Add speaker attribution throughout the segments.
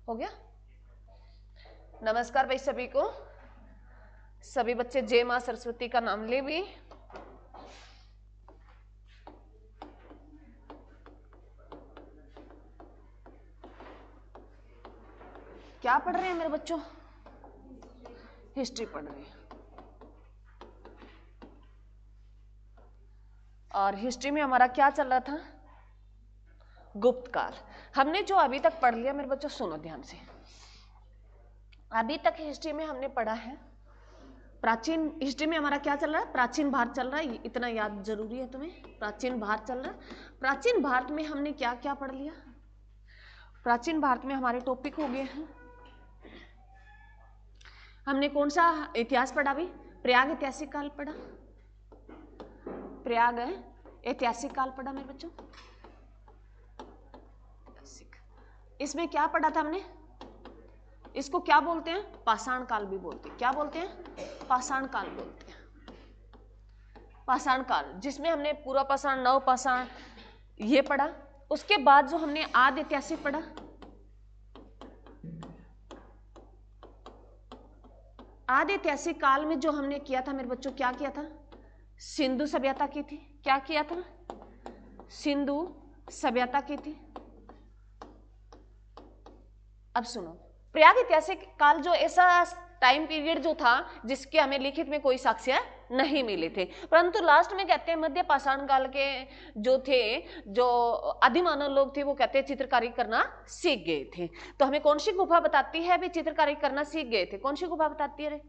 Speaker 1: हो गया। नमस्कार भाई सभी को। सभी बच्चे जय मां सरस्वती का नाम ले भी। क्या पढ़ रहे हैं मेरे बच्चों? हिस्ट्री पढ़ रहे हैं। और हिस्ट्री में हमारा क्या चल रहा था? गुप्त काल। हमने जो अभी तक पढ़ लिया मेरे बच्चों, सुनो ध्यान से। अभी तक हिस्ट्री में हमने पढ़ा है प्राचीन। हिस्ट्री में हमारा क्या चल रहा है? प्राचीन भारत चल रहा है। इतना याद जरूरी है तुम्हें। प्राचीन भारत चल रहा है। प्राचीन भारत में हमने क्या क्या पढ़ लिया? प्राचीन भारत में हमारे टॉपिक हो गए हैं। हमने कौन सा इतिहास पढ़ा? भी प्रयाग ऐतिहासिक काल पढ़ा। प्रयाग ऐतिहासिक काल पढ़ा मेरे बच्चों। इसमें क्या पढ़ा था हमने? इसको क्या बोलते हैं? पाषाण काल भी बोलते हैं। क्या बोलते हैं? पाषाण काल बोलते हैं। पाषाण काल, जिसमें हमने पूर्व पाषाण, नव पाषाण ये पढ़ा। उसके बाद जो हमने आदि ऐतिहासिक पढ़ा, आदि ऐतिहासिक काल में जो हमने किया था मेरे बच्चों, क्या किया था? सिंधु सभ्यता की थी। क्या किया था? सिंधु सभ्यता की थी। अब सुनो, प्रयाग ऐतिहासिक काल जो ऐसा टाइम पीरियड जो था जिसके हमें लिखित में कोई साक्ष्य नहीं मिले थे, परंतु लास्ट में कहते हैं मध्य पाषाण काल के जो थे, जो आदिमानव लोग थे, वो कहते हैं चित्रकारी करना सीख गए थे। तो हमें कौन सी गुफा बताती है भी चित्रकारी करना सीख गए थे? कौन सी गुफा बताती है रे?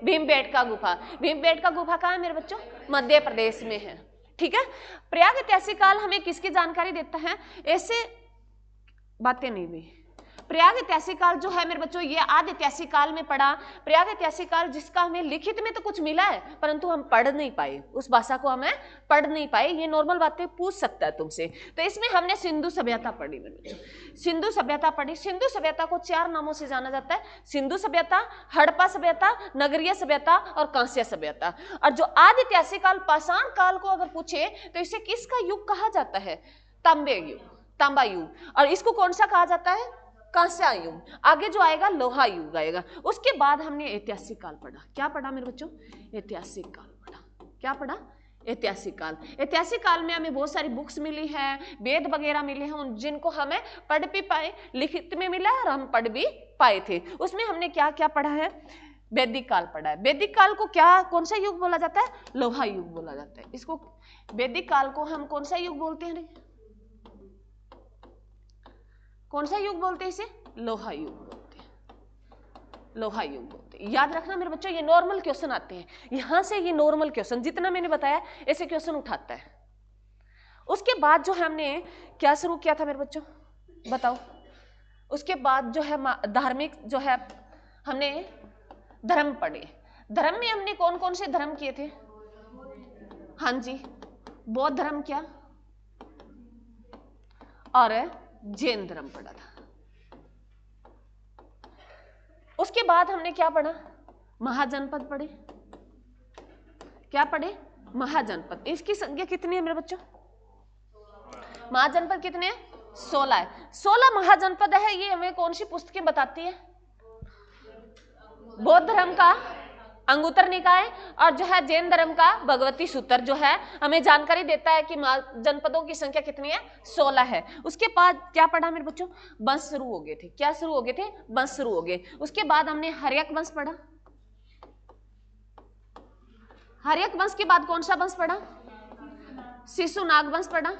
Speaker 1: भीमबेटका गुफा। भीमबेटका गुफा कहाँ है मेरे बच्चों? मध्य प्रदेश में है। ठीक है। प्रयाग ऐतिहासिक काल हमें किसकी जानकारी देता है? ऐसे बातें नहीं हुई। प्रयाग ऐतिहासिक काल जो है मेरे बच्चों, ये आदि ऐतिहासिक काल में पढ़ा। प्रयाग ऐतिहासिक काल जिसका हमें लिखित में तो कुछ मिला है, परंतु हम पढ़ नहीं पाए, उस भाषा को हमें पढ़ नहीं पाए। ये नॉर्मल बातें पूछ सकता है तुमसे। तो इसमें हमने सिंधु सभ्यता पढ़ी मेरे बच्चों। सिंधु सभ्यता पढ़ी। सिंधु सभ्यता को 4 नामों से जाना जाता है। सिंधु सभ्यता, हड़प्पा सभ्यता, नगरीय सभ्यता और कांस्य सभ्यता। और जो आदि ऐतिहासिक काल, पाषाण काल को अगर पूछे तो इसे किसका युग कहा जाता है? तांबे युग, तांबा युग। और इसको कौन सा कहा जाता है? कांस्य युग। आगे जो आएगा लोहा युग आएगा। उसके बाद हमने ऐतिहासिक काल पढ़ा। क्या पढ़ा मेरे बच्चों? ऐतिहासिक काल पढ़ा। क्या पढ़ा? ऐतिहासिक काल। ऐतिहासिक काल में हमें बहुत सारी बुक्स मिली है, वेद वगैरह मिले हैं, जिनको हमें पढ़ भी पाए, लिखित में मिला है और हम पढ़ भी पाए थे। उसमें हमने क्या क्या पढ़ा है? वैदिक काल पढ़ा है। वैदिक काल को क्या, कौन सा युग बोला जाता है? लोहा युग बोला जाता है। इसको वैदिक काल को हम कौन सा युग बोलते हैं? कौन सा युग बोलते हैं इसे? लोहा युग बोलते हैं। लोहा युग बोलते हैं। याद रखना मेरे बच्चों, ये नॉर्मल क्वेश्चन आते हैं यहां से। ये नॉर्मल क्वेश्चन जितना मैंने बताया ऐसे क्वेश्चन उठाता है। उसके बाद जो हमने क्या शुरू किया था मेरे बच्चों, बताओ? उसके बाद जो है धार्मिक जो है, हमने धर्म पढ़े। धर्म में हमने कौन कौन से धर्म किए थे? हाँ जी, बौद्ध धर्म किया और जैन धर्म पढ़ा था। उसके बाद हमने क्या पढ़ा? महाजनपद पढ़े। क्या पढ़े? महाजनपद। इसकी संख्या कितनी है मेरे बच्चों? महाजनपद कितने हैं? 16 है। 16 महाजनपद है। ये हमें कौन सी पुस्तकें बताती है? बौद्ध धर्म का अंगुत्तर निकाय और जो है जैन धर्म का भगवती सूत्र जो है हमें जानकारी देता है कि जनपदों की संख्या कितनी है? 16 है। उसके बाद क्या पढ़ा मेरे बच्चों? वंश शुरू हो गए थे। क्या शुरू हो गए थे? वंश शुरू हो गए। उसके बाद हमने हर्यक वंश पढ़ा। हर्यक वंश के बाद कौन सा वंश पढ़ा? शिशुनाग वंश पढ़ा।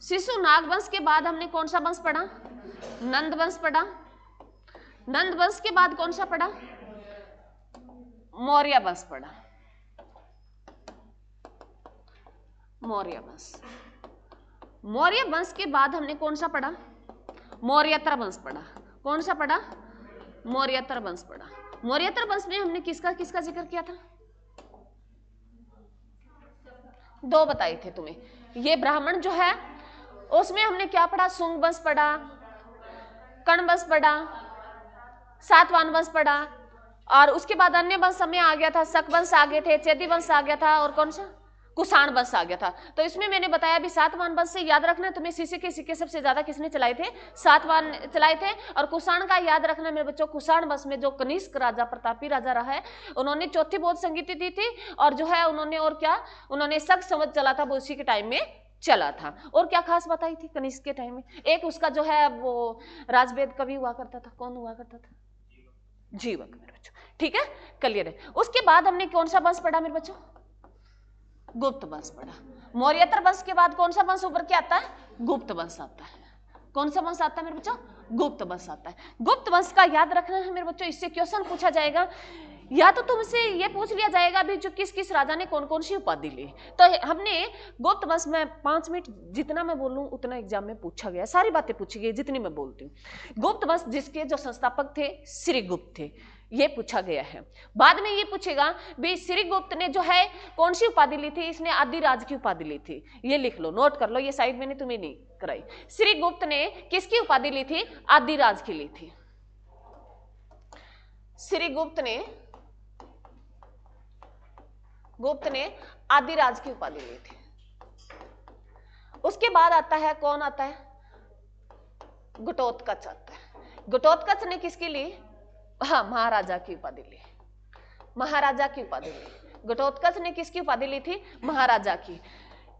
Speaker 1: शिशुनाग वंश के बाद हमने कौन सा वंश पढ़ा? नंद वंश पढ़ा। नंद वंश के बाद कौन सा पढ़ा? मौर्य वंश पढ़ा। मौर्य वंश। मौर्य वंश के बाद हमने कौन सा पढ़ा? मौर्यतर वंश पढ़ा। कौन सा पढ़ा? मौर्यतर वंश पढ़ा। मौर्यतर वंश में हमने किसका किसका जिक्र किया था? 2 बताए थे तुम्हें। ये ब्राह्मण जो है उसमें हमने क्या पढ़ा? शुंग वंश पढ़ा, कर्ण वंश पढ़ा, सातवाहन वंश पढ़ा। और उसके बाद अन्य वंश में आ गया था, शक वंश आ गए थे, चेदी वंश आ गया था, और कौन सा? कुषाण वंश आ गया था। तो इसमें मैंने बताया भी सातवाहन वंश से याद रखना तुम्हें शीशे के सिक्के सबसे ज्यादा किसने चलाए थे, सातवाहन चलाए थे। और कुषाण का याद रखना मेरे बच्चों, कुषाण वंश में जो कनिष्क राजा प्रतापी राजा रहा है उन्होंने चौथी बौद्ध संगीति दी थी, और जो है उन्होंने और क्या उन्होंने शक समझ चला था वो उसी के टाइम में चला था। और क्या खास बताई थी कनिष्क के टाइम में, एक उसका जो है वो राजवेद कवि हुआ करता था, कौन हुआ करता था, जीवक मेरे बच्चों, ठीक है क्लियर है। उसके बाद हमने कौन सा वंश पढ़ा मेरे बच्चों, गुप्त वंश पढ़ा। मौर्येतर वंश के बाद कौन सा वंश उभर के आता है, गुप्त वंश आता है। कौन सा वंश आता है मेरे बच्चों, गुप्त वंश आता है। गुप्त वंश का याद रखना है मेरे बच्चों, इससे क्वेश्चन पूछा जाएगा, या तो तुमसे ये पूछ लिया जाएगा भी जो किस किस राजा ने कौन कौन सी उपाधि ली। तो हमने गुप्त वंश में 5 मिनट जितना मैं बोलूं उतना एग्जाम में पूछा गया, सारी बातें पूछी गई जितनी मैं बोलती हूँ। गुप्त वंश जिसके जो संस्थापक थे श्रीगुप्त थे, ये पूछा गया है। बाद में ये पूछेगा भी श्रीगुप्त ने जो है कौन सी उपाधि ली थी, इसने आदिराज की उपाधि ली थी, ये लिख लो, नोट कर लो, ये साइड मैंने तुम्हें नहीं कराई। श्रीगुप्त ने किसकी उपाधि ली थी, आदिराज की ली थी। श्रीगुप्त ने आदिराज की उपाधि ली थी। उसके बाद आता है कौन आता है, घटोत्कच आता है। घटोत्कच ने किसकी ली, हाँ महाराजा की उपाधि ली, महाराजा की उपाधि ली। घटोत्कच ने किसकी उपाधि ली थी, महाराजा की।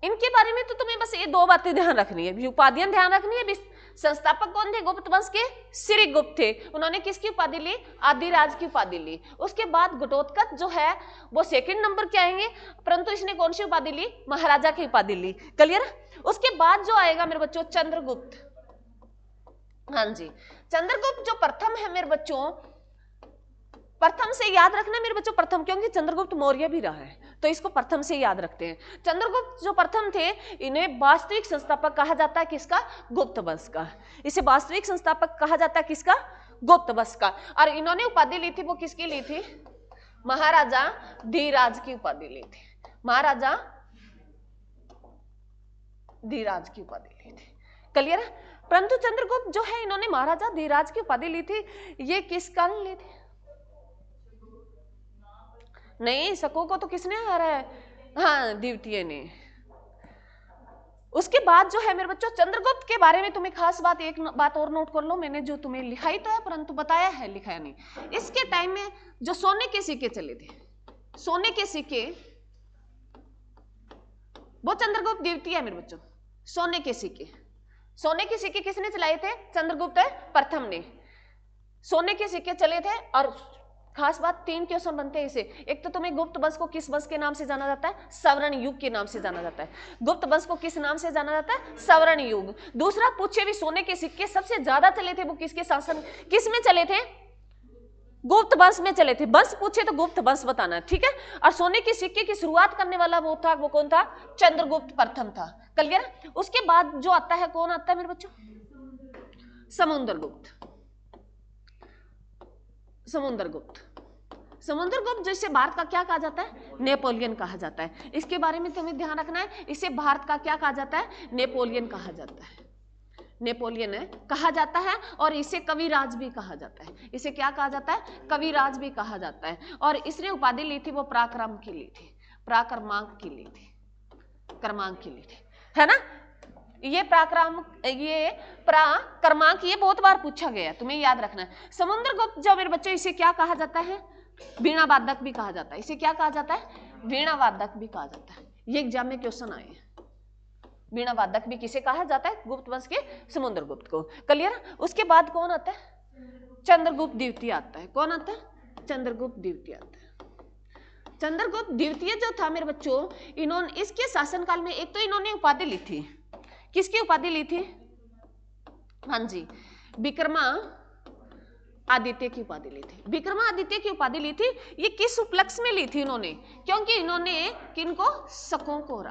Speaker 1: इनके बारे में तो तुम्हें बस ये 2 बातें ध्यान रखनी है, उपाधियां ध्यान रखनी है। संस्थापक कौन थे गुप्त वंश के, श्रीगुप्त थे, उन्होंने किसकी उपाधि ली, आदिराज की उपाधि ली। उसके बाद घटोत्कच जो है वो सेकंड नंबर के आएंगे, परंतु इसने कौन सी उपाधि ली, महाराजा की उपाधि ली, क्लियर। उसके बाद जो आएगा मेरे बच्चों चंद्रगुप्त, हाँ जी चंद्रगुप्त जो प्रथम है मेरे बच्चों, प्रथम से याद रखना मेरे बच्चों, प्रथम क्योंकि चंद्रगुप्त मौर्य भी रहा है तो इसको प्रथम से याद रखते हैं। चंद्रगुप्त जो प्रथम थे इन्हें वास्तविक संस्थापक कहा जाता है किसका, गुप्त वंश का। इसे वास्तविक संस्थापक कहा जाता है किसका, गुप्त वंश का। और इन्होंने उपाधि ली थी वो किसकी ली थी, महाराजा धीराज की उपाधि ली थी, महाराजा धीराज की उपाधि ली थी, क्लियर है। परंतु चंद्रगुप्त जो है इन्होंने महाराजा धीराज की उपाधि ली थी, ये किस कारण ली थी, नहीं शकों को तो किसने हारा है, हाँ द्वितीय ने। उसके बाद जो है मेरे बच्चों चंद्रगुप्त के बारे में तुम्हें खास बात, एक बात और नोट कर लो, मैंने जो तुम्हें लिखाई तो है परंतु बताया है, लिखाया नहीं। इसके टाइम में जो सोने के सिक्के चले थे, सोने के सिक्के वो चंद्रगुप्त द्वितीय है मेरे बच्चों। सोने के सिक्के, सोने के सिक्के किसने चलाए थे, चंद्रगुप्त प्रथम ने सोने के सिक्के चले थे। और खास बात 3 क्वेश्चन बनते हैं इसे, एक तो तुम्हें गुप्त वंश को किस वंश के नाम से जाना जाता है, सवर्ण युग के नाम से जाना जाता है। गुप्त वंश को किस नाम से जाना जाता है, सवर्ण युग। दूसरा पूछे भी सोने के सिक्के सबसे ज्यादा चले थे वो किसके शासन, किस में चले थे, गुप्त वंश में चले थे। वंश पूछे तो गुप्त वंश बताना है, ठीक है। और सोने के सिक्के की शुरुआत करने वाला वो था, वो कौन था, चंद्रगुप्त प्रथम था, क्लियर। उसके बाद जो आता है कौन आता है मेरे बच्चों, समुद्रगुप्त। समुद्रगुप्त, समुद्रगुप्त जिसे भारत का क्या कहा जाता है, नेपोलियन कहा जाता है। इसके बारे में तुम्हें ध्यान रखना है, इसे भारत का क्या कहा जाता है, नेपोलियन कहा जाता है, नेपोलियन है कहा जाता है। और इसे कविराज भी कहा जाता है, इसे क्या कहा जाता है, कविराज भी कहा जाता है। और इसने उपाधि ली थी वो पराक्रम की ली थी, पराक्रमांक की ली थी, क्रमांक की ली थी, है ना। ये पराक्रम, ये पराक्रमांक, ये बहुत बार पूछा गया, तुम्हें याद रखना है। समुद्रगुप्त जो मेरे बच्चों इसे क्या कहा जाता है, वीणा वादक भी कहा जाता है, इसे क्या कहा जाता है, वीणा वादक भी कहा जाता है। ये एग्जाम में क्वेश्चन आए हैं, वीणा वादक भी किसे कहा जाता है, गुप्त वंश के समुद्रगुप्त को, क्लियर। उसके बाद कौन आता है, चंद्रगुप्त द्वितीय आता है। कौन आता है, चंद्रगुप्त द्वितीय आता है। चंद्रगुप्त द्वितीय जो था मेरे बच्चों, इन्होंने इसके शासनकाल में एक तो इन्होंने उपाधि ली थी, किसकी उपाधि ली थी, हाँ जी विक्रमादित्य की उपाधि ली थी, विक्रमादित्य की उपाधि ली थी। ये किस उपलक्ष्य में ली थी इन्होंने, क्योंकि इन्होंने किनको, शकों को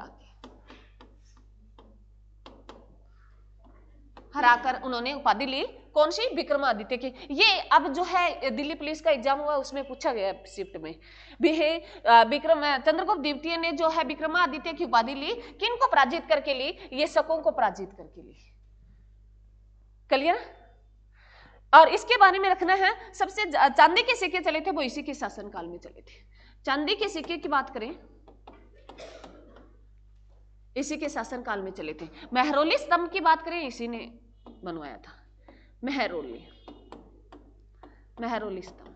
Speaker 1: हराकर उन्होंने उपाधि ली, कौन सी, विक्रमादित्य की। ये अब जो है दिल्ली पुलिस का एग्जाम हुआ उसमें पूछा गया शिफ्ट में भी है, चंद्रगुप्त द्वितीय ने जो है विक्रमादित्य की उपाधि ली, किनको पराजित करके ली, ये शकों को पराजित करके ली, क्लियर। और इसके बारे में रखना है, सबसे चांदी के सिक्के चले थे वो इसी के शासनकाल में चले थे। चांदी के सिक्के की बात करें इसी के शासनकाल में चले थे। मेहरौली स्तंभ की बात करें, इसी ने बनवाया था, मेहरौली स्तंभ।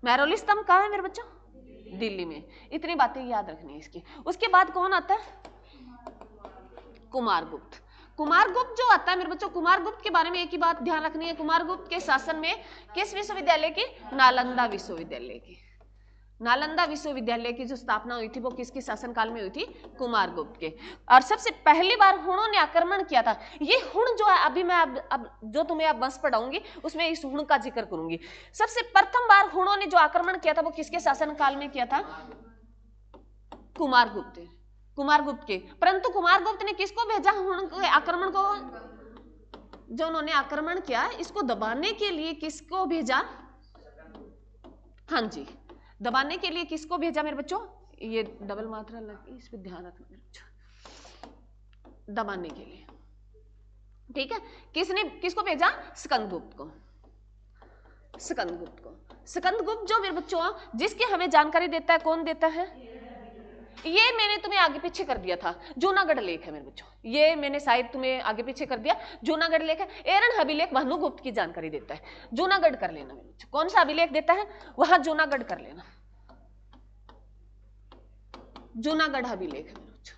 Speaker 1: मेहरौली स्तंभ कहाँ है मेरे बच्चों? दिल्ली में। इतनी बातें याद रखनी है इसकी। उसके बाद कौन आता है? कुमारगुप्त। कुमारगुप्त जो आता है मेरे बच्चों, कुमारगुप्त के बारे में एक ही बात ध्यान रखनी है, कुमारगुप्त के शासन में किस विश्वविद्यालय की? नालंदा विश्वविद्यालय की। नालंदा विश्वविद्यालय की जो स्थापना हुई थी वो किसके शासनकाल में हुई थी? कुमारगुप्त के। और सबसे पहली बार हुणों ने आक्रमण किया था। ये हुण जो है, अभी मैं अब जो तुम्हें अब बस पढ़ाऊंगी उसमें इस हुण का जिक्र करूंगी। सबसे प्रथम बार हुणों ने जो आक्रमण किया था वो किसके शासनकाल में किया था? कुमारगुप्त के। परंतु कुमारगुप्त ने किसको भेजा हुण के आक्रमण को? जो उन्होंने आक्रमण किया इसको दबाने के लिए किसको भेजा? हाँ जी, दबाने के लिए किसको भेजा मेरे बच्चों? ये डबल मात्रा लगी, इस पे ध्यान रखना मेरे बच्चों। दबाने के लिए, ठीक है। किसको भेजा? स्कंदगुप्त को। स्कंदगुप्त जो मेरे बच्चों जिसकी हमें जानकारी देता है, कौन देता है? ये मैंने तुम्हें आगे पीछे कर दिया था, जूनागढ़ लेख है मेरे बच्चों। ये मैंने शायद तुम्हें आगे पीछे कर दिया, जूनागढ़ लेख है। एरन अभिलेख भानुगुप्त की जानकारी देता है, जूनागढ़ कर लेना मेरे बच्चों। कौन सा अभिलेख देता है? वहां जूनागढ़ कर लेना, जूनागढ़ अभिलेख है मेरे बच्चों।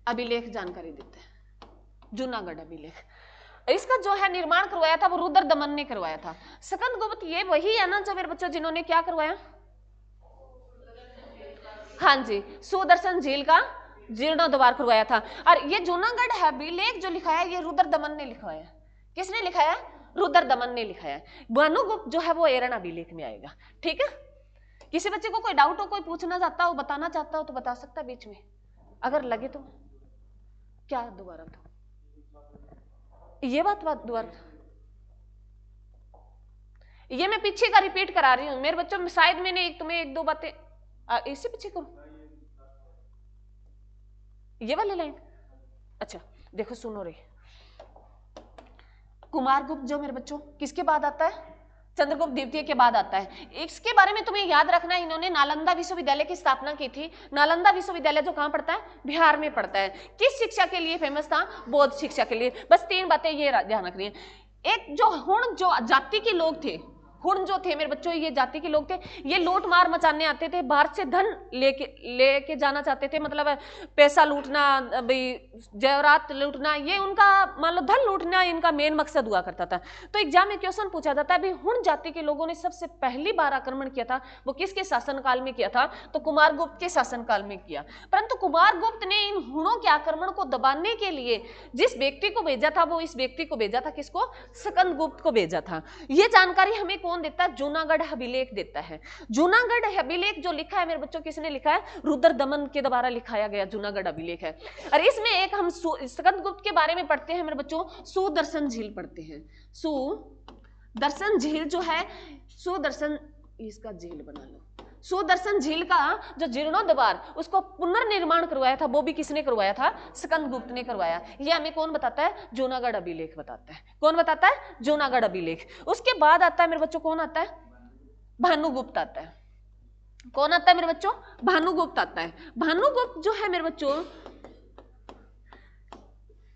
Speaker 1: अभिलेख जानकारी देता है, जूनागढ़ अभिलेख। इसका जो है निर्माण करवाया था वो रुद्रदमन ने करवाया था। स्कंदगुप्त ये वही है ना जो मेरे बच्चों जिन्होंने क्या करवाया? हाँ जी, सुदर्शन झील का जीर्णोद्धार करवाया था। और ये जूनागढ़ अभिलेख जो लिखा है ये रुद्रदमन ने लिखवाया। किसने लिखाया? रुद्रदमन ने लिखाया। भानुगुप्त जो है वो एरन अभिलेख में आएगा, ठीक है। किसी बच्चे को कोई डाउट हो, कोई पूछना चाहता हो, बताना चाहता हो तो बता सकता है बीच में, अगर लगे तो। क्या दोबारा था ये बात दोबारा? ये मैं पीछे का रिपीट करा रही हूं मेरे बच्चों, शायद मैंने तुम्हें एक दो बातें इससे पीछे करूं, ये वाली लाइन। अच्छा देखो सुनो रे, कुमारगुप्त जो मेरे बच्चों किसके बाद आता है? चंद्रगुप्त द्वितीय के बाद आता है। इसके बारे में तुम्हें याद रखना है, इन्होंने नालंदा विश्वविद्यालय की स्थापना की थी। नालंदा विश्वविद्यालय जो कहां पड़ता है? बिहार में पड़ता है। किस शिक्षा के लिए फेमस था? बौद्ध शिक्षा के लिए। बस तीन बातें ये ध्यान रखनी है। एक जो हुण जो जाति के लोग थे, हुण जो थे मेरे बच्चों ये जाति के लोग थे, ये लूट मार मचाने आते थे, बाहर से धन लेके जाना चाहते थे, मतलब पैसा लूटना, जेवरात लूटना, ये उनका मान लो धन लूटना इनका मेन मकसद हुआ करता था। तो एग्जाम में क्वेश्चन पूछा जाता है, हुण जाति के लोगों ने सबसे पहली बार आक्रमण किया था वो किसके शासनकाल में किया था? तो कुमारगुप्त के शासनकाल में किया। परंतु कुमारगुप्त ने इन हुणों के आक्रमण को दबाने के लिए जिस व्यक्ति को भेजा था वो इस व्यक्ति को भेजा था, किसको? स्कंदगुप्त को भेजा था। ये जानकारी हमें कौन देता है? जूनागढ़ अभिलेख देता है। जूनागढ़ अभिलेख जो लिखा है मेरे बच्चों, किसने लिखा है? रुद्रदमन के द्वारा लिखाया गया जूनागढ़ अभिलेख है। और इसमें एक हम स्कंदगुप्त के बारे में पढ़ते हैं मेरे बच्चों, सुदर्शन झील पढ़ते हैं। सुदर्शन झील जो है, सुदर्शन, इसका झील बना लो। सुदर्शन झील का जो जीर्णोद्धार उसको पुनर्निर्माण करवाया था वो भी किसने करवाया था? स्कंदगुप्त ने करवाया। ये हमें कौन बताता है? जूनागढ़ अभिलेख बताता है। कौन बताता है? जूनागढ़ अभिलेख। उसके बाद आता है मेरे बच्चों, कौन आता है? भानुगुप्त आता है। कौन आता है मेरे बच्चों? भानुगुप्त आता है। भानुगुप्त जो है मेरे बच्चों,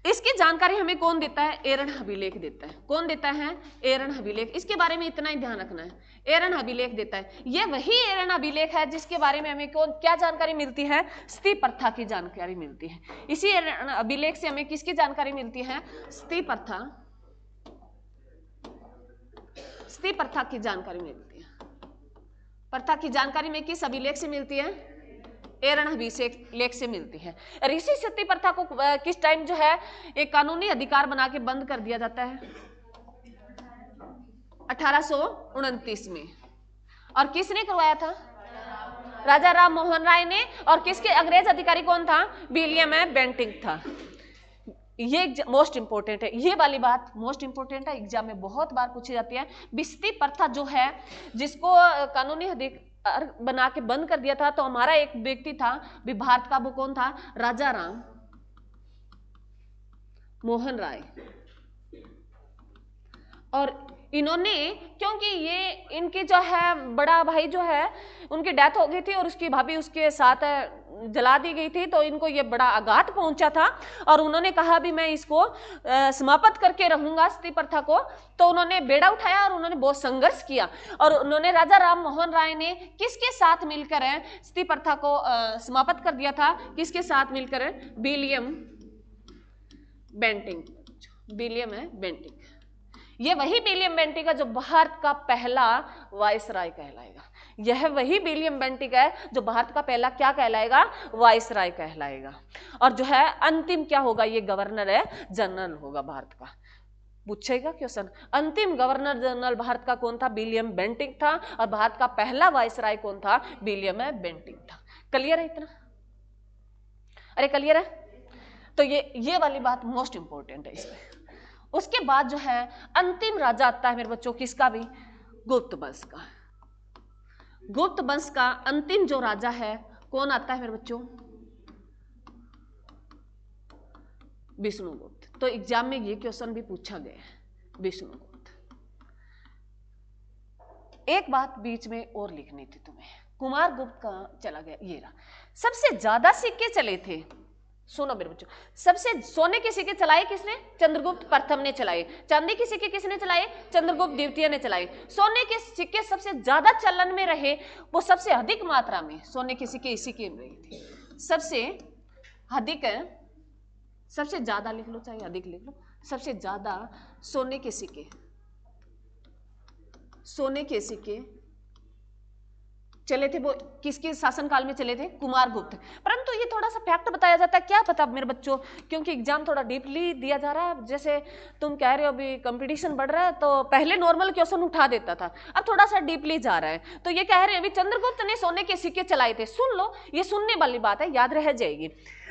Speaker 1: इसकी जानकारी हमें कौन देता है? एरन अभिलेख देता है। कौन देता है? एरन अभिलेख। इसके बारे में इतना ही ध्यान रखना है, एरन अभिलेख देता है। यह वही एरन अभिलेख है जिसके बारे में हमें क्या जानकारी मिलती है? सती प्रथा की जानकारी मिलती है। इसी एरन अभिलेख से हमें किसकी जानकारी मिलती है? सती प्रथा की जानकारी मिलती है। प्रथा की जानकारी में किस अभिलेख से मिलती है? एरन अभिलेख से मिलती है। ऋषि सती प्रथा को किस टाइम जो है एक कानूनी अधिकार बना के बंद कर दिया जाता है? 1829 में। और किसने करवाया था? राजा राम मोहन राय ने। और किसके अंग्रेज अधिकारी कौन था? विलियम बेंटिंक था। ये मोस्ट इंपोर्टेंट है, ये वाली बात मोस्ट इंपोर्टेंट है, एग्जाम में बहुत बार पूछी जाती है। बिस्ती प्रथा जो है जिसको कानूनी अधिकार बना के बंद कर दिया था, तो हमारा एक व्यक्ति था भी भारत का, वो कौन था? राजा राम मोहन राय। और इन्होंने, क्योंकि ये इनके जो है बड़ा भाई जो है उनकी डेथ हो गई थी और उसकी भाभी उसके साथ जला दी गई थी, तो इनको ये बड़ा आघात पहुंचा था और उन्होंने कहा भी मैं इसको समाप्त करके रहूंगा सती प्रथा को। तो उन्होंने बेड़ा उठाया और उन्होंने बहुत संघर्ष किया और उन्होंने राजा राम मोहन राय ने किसके साथ मिलकर सती प्रथा को समाप्त कर दिया था, किसके साथ मिलकर? William Bentinck. विलियम है बेंटिक, ये वही विलियम बेंटिक है जो भारत का पहला वायसराय कहलाएगा। यह वही विलियम बेंटिक है जो भारत का पहला क्या कहलाएगा? वायसराय कहलाएगा। और जो है अंतिम क्या होगा? ये गवर्नर है जनरल होगा भारत का। पूछेगा क्वेश्चन, अंतिम गवर्नर जनरल भारत का कौन था? विलियम बेंटिक था। और भारत का पहला वायसराय कौन था? विलियम बेंटिक था। क्लियर है इतना? अरे क्लियर है? तो ये वाली बात मोस्ट इंपॉर्टेंट है इसमें। उसके बाद जो है अंतिम राजा आता है मेरे बच्चों, किसका भी? गुप्त वंश का। गुप्त वंश का अंतिम जो राजा है कौन आता है मेरे बच्चों? विष्णुगुप्त। तो एग्जाम में ये क्वेश्चन भी पूछा गया है, विष्णुगुप्त। एक बात बीच में और लिखनी थी तुम्हें, कुमार गुप्त का चला गया, ये रहा। सबसे ज्यादा सिक्के चले थे, सुनो मेरे बच्चों, सबसे सोने के सिक्के चलाए किसने? चंद्रगुप्त प्रथम ने चलाए। चांदी के सिक्के किसने चलाए? चंद्रगुप्त द्वितीय ने चलाए। सोने के सिक्के सबसे ज्यादा चलन में रहे, वो सबसे अधिक मात्रा में सोने के सिक्के इसी के रहे थे। सबसे अधिक, सबसे ज्यादा लिख लो चाहे अधिक लिख लो, सबसे ज्यादा सोने के सिक्के, सोने के सिक्के चले थे वो किसके शासनकाल में चले थे? कुमारगुप्त। परंतु ये थोड़ा सा फैक्ट बताया जाता है, क्या पता मेरे बच्चों, क्योंकि एग्जाम थोड़ा डीपली दिया जा रहा है। जैसे तुम कह रहे हो अभी कंपटीशन बढ़ रहा है, तो पहले नॉर्मल क्वेश्चन उठा देता था, अब थोड़ा सा डीपली जा रहा है। तो ये कह रहे हैं अभी चंद्रगुप्त ने सोने के सिक्के चलाए थे। सुन लो, ये सुनने वाली बात है, याद रह जाएगी।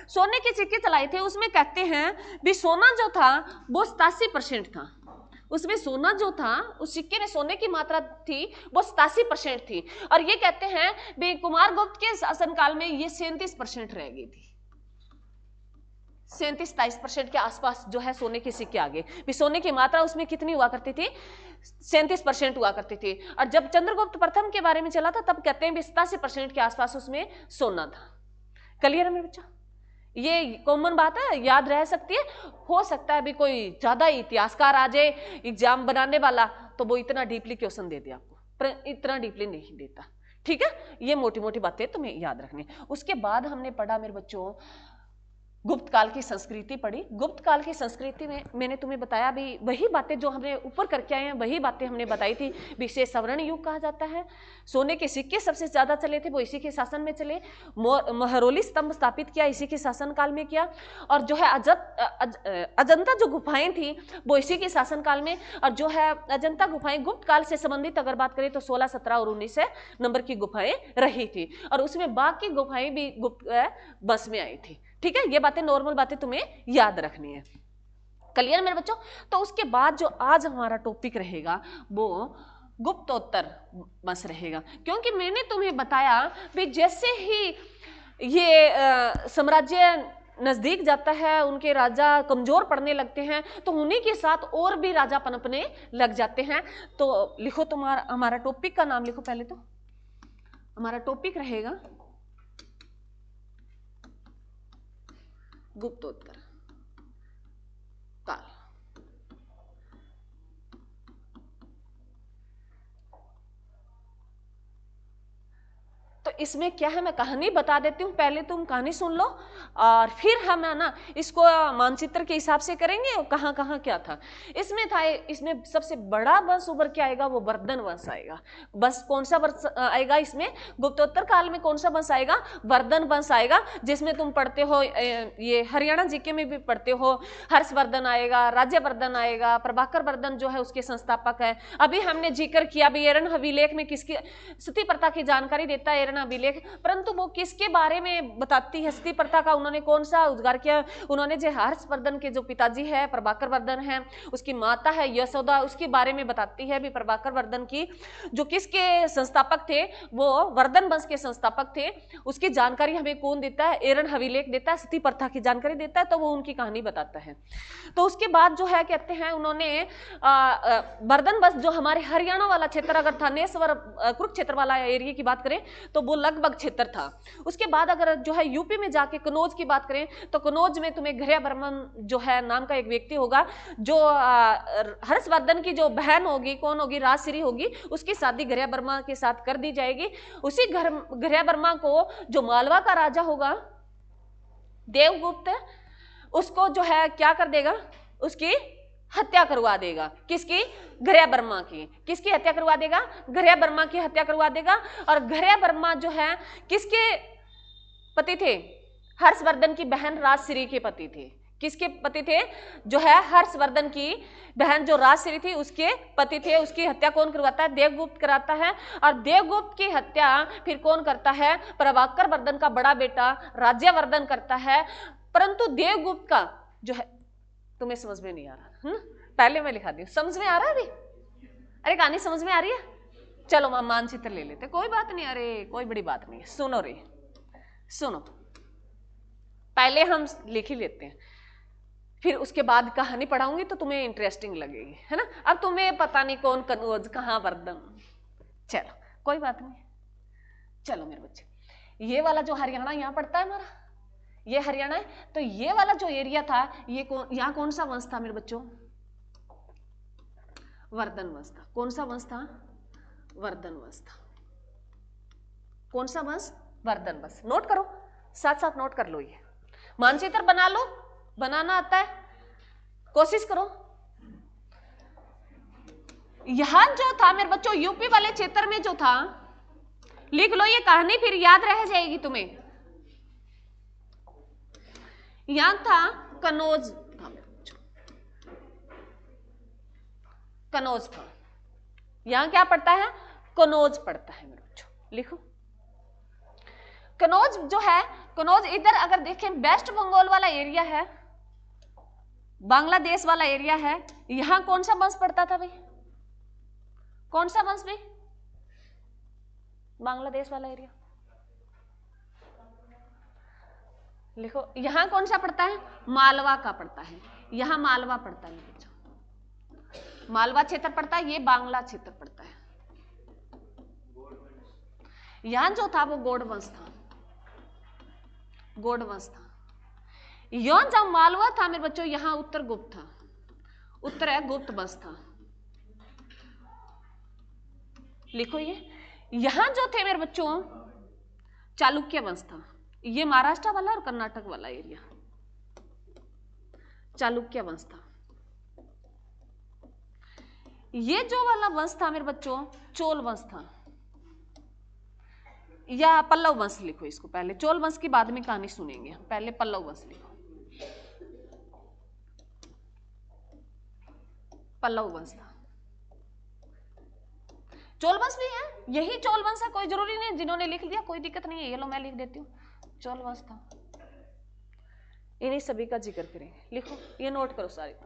Speaker 1: सोने के सिक्के चलाए थे, उसमें कहते हैं भी सोना जो था वो 87% था। उसमें सोना जो था, उस सिक्के में सोने की मात्रा थी वो 87% थी। और ये कहते हैं भी कुमारगुप्त के शासनकाल में ये 37% रह गई थी। 37-28% के आसपास जो है सोने के सिक्के आ गए। भी सोने की मात्रा उसमें कितनी हुआ करती थी? 37% हुआ करती थी। और जब चंद्रगुप्त प्रथम के बारे में चला था तब कहते हैं 87% के आसपास उसमें सोना था। क्लियर है मेरे बच्चा? ये कॉमन बात है, याद रह सकती है। हो सकता है भी कोई ज्यादा इतिहासकार आ जाए एग्जाम बनाने वाला, तो वो इतना डीपली क्वेश्चन दे दे आपको, पर इतना डीपली नहीं देता। ठीक है, ये मोटी मोटी बातें तुम्हें याद रखनी। उसके बाद हमने पढ़ा मेरे बच्चों गुप्त काल की संस्कृति पढ़ी। गुप्त काल की संस्कृति में मैंने तुम्हें बताया भी वही बातें जो हमने ऊपर करके आए हैं, वही बातें हमने बताई थी। विशेष स्वर्ण युग कहा जाता है। सोने के सिक्के सबसे ज्यादा चले थे, वो इसी के शासन में चले। महरौली स्तंभ स्थापित किया इसी के शासन काल में किया। और जो है अजंता जो गुफाएं थी वो इसी के शासन काल में। और जो है अजंता गुफाएं गुप्त काल से संबंधित अगर बात करें तो 16, 17 और 19 नंबर की गुफाएं रही थी। और उसमें बाकी गुफाएं भी गुप्त वंश में आई थी। ठीक है, ये बातें नॉर्मल बातें तुम्हें याद रखनी है। क्लियर मेरे बच्चों? तो उसके बाद जो आज हमारा टॉपिक रहेगा वो गुप्तोत्तर वंश रहेगा। क्योंकि मैंने तुम्हें बताया भी जैसे ही ये साम्राज्य नजदीक जाता है, उनके राजा कमजोर पड़ने लगते हैं, तो उन्हीं के साथ और भी राजा पनपने लग जाते हैं। तो लिखो, तुम्हारा हमारा टॉपिक का नाम लिखो। पहले तो हमारा टॉपिक रहेगा गुप्तोत्तर काल। तो इसमें क्या है, मैं कहानी बता देती हूँ, पहले तुम कहानी सुन लो और फिर हम है ना इसको मानचित्र के हिसाब से करेंगे कहाँ कहाँ क्या था। इसमें था, इसमें सबसे बड़ा वंश उभर के आएगा वो वर्धन वंश आएगा। बस कौन सा वंश आएगा इसमें? गुप्तोत्तर काल में कौन सा वंश आएगा? वर्धन वंश आएगा। जिसमें तुम पढ़ते हो, ये हरियाणा जीके में भी पढ़ते हो, हर्षवर्धन आएगा, राज्यवर्धन आएगा, प्रभाकर वर्धन जो है उसके संस्थापक है। अभी हमने जिक्र किया भी एरन अभिलेख में किसकी सती प्रथा की जानकारी देता है? एरन अभिलेख, परंतु वो किसके बारे में बताती है? सती प्रथा का उन्होंने कौन सा उद्गार किया? उन्होंने जो हर्षवर्धन के जो पिताजी है प्रभाकर वर्धन है, उसकी माता है यशोदा, उसके बारे में बताती है। भी प्रभाकर वर्धन की जो किसके संस्थापक थे, वो वर्धन वंश के संस्थापक थे, उसकी जानकारी हमें कौन देता है? एरन अभिलेख देता है, सती प्रथा की जानकारी देता है, तो वो उनकी कहानी बताता है। तो उसके बाद जो है कहते हैं उन्होंने वर्धन वंश जो हमारे हरियाणा वाला क्षेत्र अगर थानेश्वर कुरुक्षेत्र वाला एरिया की बात करें तो वो लगभग क्षेत्र था। उसके बाद अगर जो है यूपी में जाके कनौज की बात करें तो कनौज में तुम्हें घरिया बर्मन जो है नाम का एक व्यक्ति होगा, जो हर्षवर्धन की जो बहन होगी, कौन होगी? राजश्री होगी, उसकी शादी घरिया बर्मा के साथ कर दी जाएगी। उसी घरिया बर्मा को जो मालवा का राजा होगा देवगुप्त, उसको जो है क्या कर देगा? उसकी हत्या करवा देगा। किसकी? घरिया बर्मा की। किसकी हत्या करवा देगा? घरिया बर्मा की हत्या करवा देगा। और घरिया बर्मा जो है किसके पति थे? हर्षवर्धन की बहन राजश्री के पति थे। किसके पति थे? जो है हर्षवर्धन की बहन जो राजश्री थी उसके पति थे। उसकी हत्या कौन करवाता है? देवगुप्त कराता है। और देवगुप्त की हत्या फिर कौन करता है? प्रभाकर वर्धन का बड़ा बेटा राज्यवर्धन करता है। परंतु देवगुप्त का जो है, तुम्हें समझ में नहीं आ रहा है? पहले मैं लिखा दी, समझ में आ रहा है अभी? अरे कहानी समझ में आ रही है? चलो हम मानचित्र ले लेते, कोई बात नहीं, अरे कोई बड़ी बात नहीं है। सुनो रे, सुनो, पहले हम लिख ही लेते हैं, फिर उसके बाद कहानी पढ़ाऊंगी तो तुम्हें इंटरेस्टिंग लगेगी, है ना? अब तुम्हें पता नहीं कौन कनौज कहाँ वर्धन, चलो कोई बात नहीं। चलो मेरे बच्चे, ये वाला जो हरियाणा यहाँ पड़ता है हमारा, ये हरियाणा है, तो ये वाला जो एरिया था ये यहाँ कौन सा वंश था मेरे बच्चों? वर्धन वंश था। कौन सा वंश था? वर्धन वंश था। कौन सा वंश? वर्धन वंश। नोट करो, साथ साथ नोट कर लो। ये मानचित्र बना लो, बनाना आता है, कोशिश करो। यहां जो था मेरे बच्चों यूपी वाले क्षेत्र में जो था, लिख लो ये कहानी, फिर याद रह जाएगी तुम्हें। यहां था कनौज, कनौज था। यहां क्या पड़ता है? कनौज पड़ता है मेरे बच्चों, लिखो। कनौज जो है, कनौज इधर अगर देखें वेस्ट बंगाल वाला एरिया है, बांग्लादेश वाला एरिया है। यहां कौन सा वंश पड़ता था भाई? कौन सा वंश भाई? बांग्लादेश वाला एरिया लिखो। यहां कौन सा पड़ता है? मालवा का पड़ता है। यहां मालवा पड़ता है बच्चों, मालवा क्षेत्र पड़ता है, ये बांग्ला क्षेत्र पड़ता है। यहां जो था वो गौड़ वंश था, गौड़ वंश था। यहां जब मालवा था मेरे बच्चों, यहां उत्तर गुप्त था, उत्तर है गुप्त वंश था। लिखो ये। यहां जो थे मेरे बच्चों चालुक्य वंश था। ये महाराष्ट्र वाला और कर्नाटक वाला एरिया चालुक्य वंश था। ये जो वाला वंश था मेरे बच्चों चोल वंश था या पल्लव वंश। लिखो इसको पहले, चोल वंश की बाद में कहानी सुनेंगे, पहले पल्लव वंश लिखो। पल्लव वंश था। चोल वंश भी है, यही चोल वंश है, कोई जरूरी नहीं जिन्होंने लिख दिया कोई दिक्कत नहीं है। ये लो मैं लिख देती हूँ, चोल वंश था। इन्हीं सभी का जिक्र करेंगे, लिखो ये नोट करो सारे।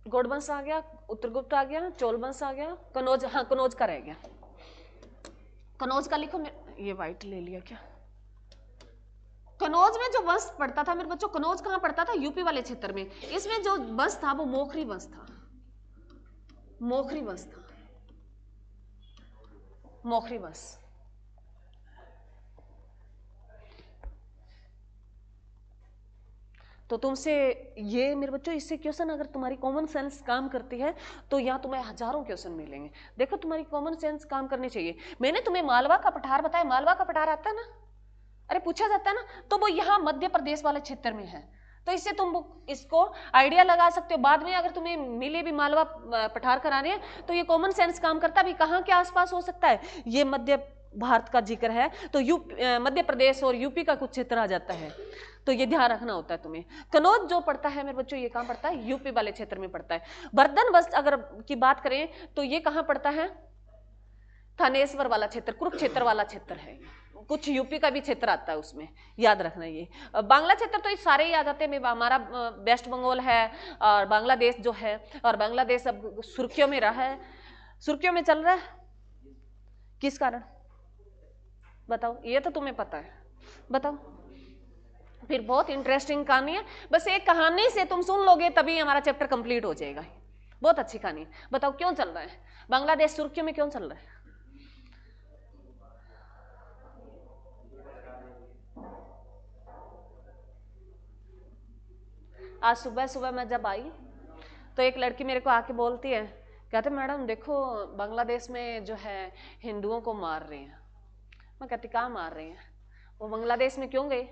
Speaker 1: गौड़ वंश आ गया, उत्तरगुप्त आ गया, चोल वंश आ गया, कनौज, हाँ कनौज का रह गया। कनौज का लिखो। ये व्हाइट ले लिया क्या? कनौज में जो वंश पड़ता था मेरे बच्चों, कनौज कहां पड़ता था? यूपी वाले क्षेत्र में। इसमें जो वंश था वो मोखरी वंश था, मोखरी वंश था, मोखरी वंश। तो तुमसे ये मेरे बच्चों इससे क्वेश्चन अगर तुम्हारी कॉमन सेंस काम करती है तो यहाँ तुम्हें हजारों क्वेश्चन मिलेंगे। देखो तुम्हारी कॉमन सेंस काम करनी चाहिए। मैंने तुम्हें मालवा का पठार बताया, मालवा का पठार आता है ना, अरे पूछा जाता है ना, तो वो यहाँ मध्य प्रदेश वाले क्षेत्र में है। तो इससे तुम इसको आइडिया लगा सकते हो। बाद में अगर तुम्हें मिले भी मालवा पठार कराने हैं तो ये कॉमन सेंस काम करता है, भी कहाँ के आसपास हो सकता है? ये मध्य भारत का जिक्र है तो मध्य प्रदेश और यूपी का कुछ क्षेत्र आ जाता है, तो ये ध्यान रखना होता है तुम्हें। कनौज जो पड़ता है मेरे बच्चों, ये कहाँ पड़ता है? यूपी वाले क्षेत्र में पड़ता है। बर्धन बस अगर की बात करें तो ये कहाँ पड़ता है? थानेश्वर वाला क्षेत्र, कुरुक्षेत्र वाला क्षेत्र है। कुछ यूपी का भी क्षेत्र आता है उसमें, याद रखना ये। बांग्ला क्षेत्र तो ये सारे ही आ जाते हैं। हमारा वेस्ट बंगाल है और बांग्लादेश जो है, और बांग्लादेश अब सुर्खियों में रहा है, सुर्खियों में चल रहा है। किस कारण बताओ? ये तो तुम्हें पता है, बताओ। फिर बहुत इंटरेस्टिंग कहानी है, बस एक कहानी से तुम सुन लोगे तभी हमारा चैप्टर कंप्लीट हो जाएगा। बहुत अच्छी कहानी। बताओ क्यों चल रहा है बांग्लादेश सुर्खियों में, क्यों चल रहा है? आज सुबह सुबह मैं जब आई तो एक लड़की मेरे को आके बोलती है, कहते मैडम देखो बांग्लादेश में जो है हिंदुओं को मार रहे हैं। मैं कहती कहाँ मार रहे हैं? वो बांग्लादेश में क्यों गए?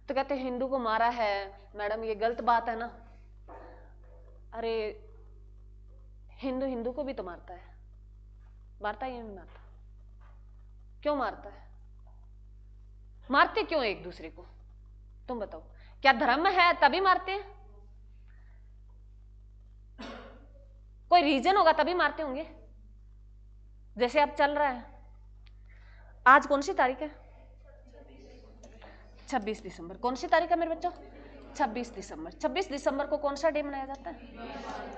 Speaker 1: तो कहते हिंदू को मारा है। मैडम ये गलत बात है ना। अरे हिंदू हिंदू को भी तो मारता है, मारता है या नहीं मारता? क्यों मारता है? मारते क्यों एक दूसरे को? तुम बताओ, क्या धर्म है तभी मारते हैं? कोई रीजन होगा तभी मारते होंगे। जैसे अब चल रहा है, आज कौन सी तारीख है? 26 दिसंबर। कौन सी तारीख है मेरे बच्चों? 26 दिसंबर। 26 दिसंबर को कौन सा डे मनाया जाता है?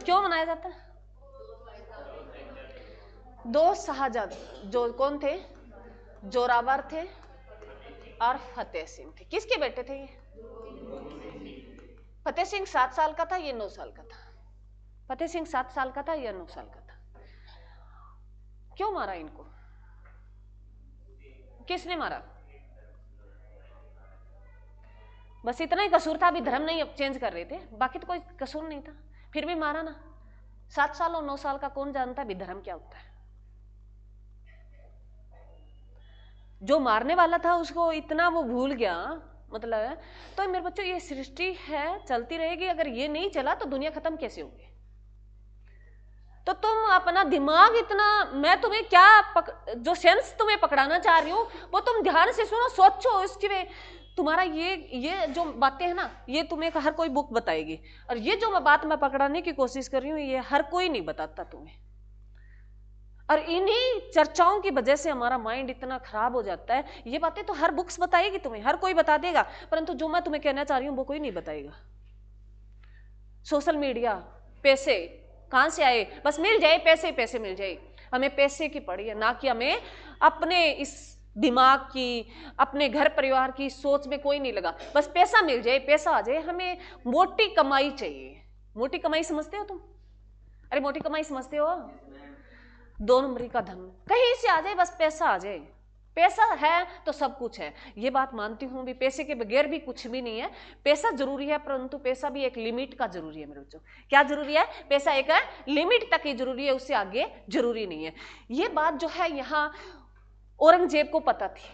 Speaker 1: क्यों मनाया जाता है? दो शाहजहां जो कौन थे? जोरावर थे और फतेह सिंह थे। किसके बेटे थे ये? फतेह सिंह 7 साल का था, ये 9 साल का था। फतेह सिंह 7 साल का था, या 9 साल का था। क्यों मारा इनको? किसने मारा? बस इतना ही कसूर था, अभी धर्म नहीं चेंज कर रहे थे, बाकी तो कोई कसूर नहीं था, फिर भी मारा ना। 7 साल और 9 साल का कौन जानता है धर्म क्या होता है? जो मारने वाला था उसको इतना वो भूल गया, मतलब है। तो मेरे बच्चों ये सृष्टि है, चलती रहेगी। अगर ये नहीं चला तो दुनिया खत्म कैसे होगी? तो तुम अपना दिमाग इतना, मैं तुम्हें क्या जो सेंस तुम्हें पकड़ाना चाह रही हूं वो तुम ध्यान से सुनो, सोचो इसकी में। तुम्हारा ये जो बातें हैं ना, ये तुम्हें हर कोई बुक बताएगी, और ये जो बात मैं पकड़ाने की कोशिश कर रही हूँ ये हर कोई नहीं बताता तुम्हें। और इन्हीं चर्चाओं की वजह से हमारा माइंड इतना खराब हो जाता है। ये बातें तो हर बुक्स बताएगी तुम्हें, हर कोई बता देगा, परंतु जो मैं तुम्हें कहना चाह रही हूं वो कोई नहीं बताएगा। सोशल मीडिया, पैसे कहां से आए? बस मिल जाए पैसे, पैसे मिल जाए। हमें पैसे की पड़ी है, ना कि हमें अपने इस दिमाग की, अपने घर परिवार की सोच में कोई नहीं लगा। बस पैसा मिल जाए, पैसा आ जाए, हमें मोटी कमाई चाहिए। मोटी कमाई समझते हो तुम? अरे मोटी कमाई समझते हो? 2 नंबरी का धन कहीं से आ जाए, बस पैसा आ जाए। पैसा है तो सब कुछ है, ये बात मानती हूं भी। पैसे के बगैर भी कुछ भी नहीं है। पैसा जरूरी है, परंतु पैसा भी एक लिमिट का जरूरी है मेरे बच्चों। क्या जरूरी है? पैसा एक लिमिट तक ही जरूरी है, उससे आगे जरूरी नहीं है। ये बात जो है यहाँ औरंगजेब को पता थी।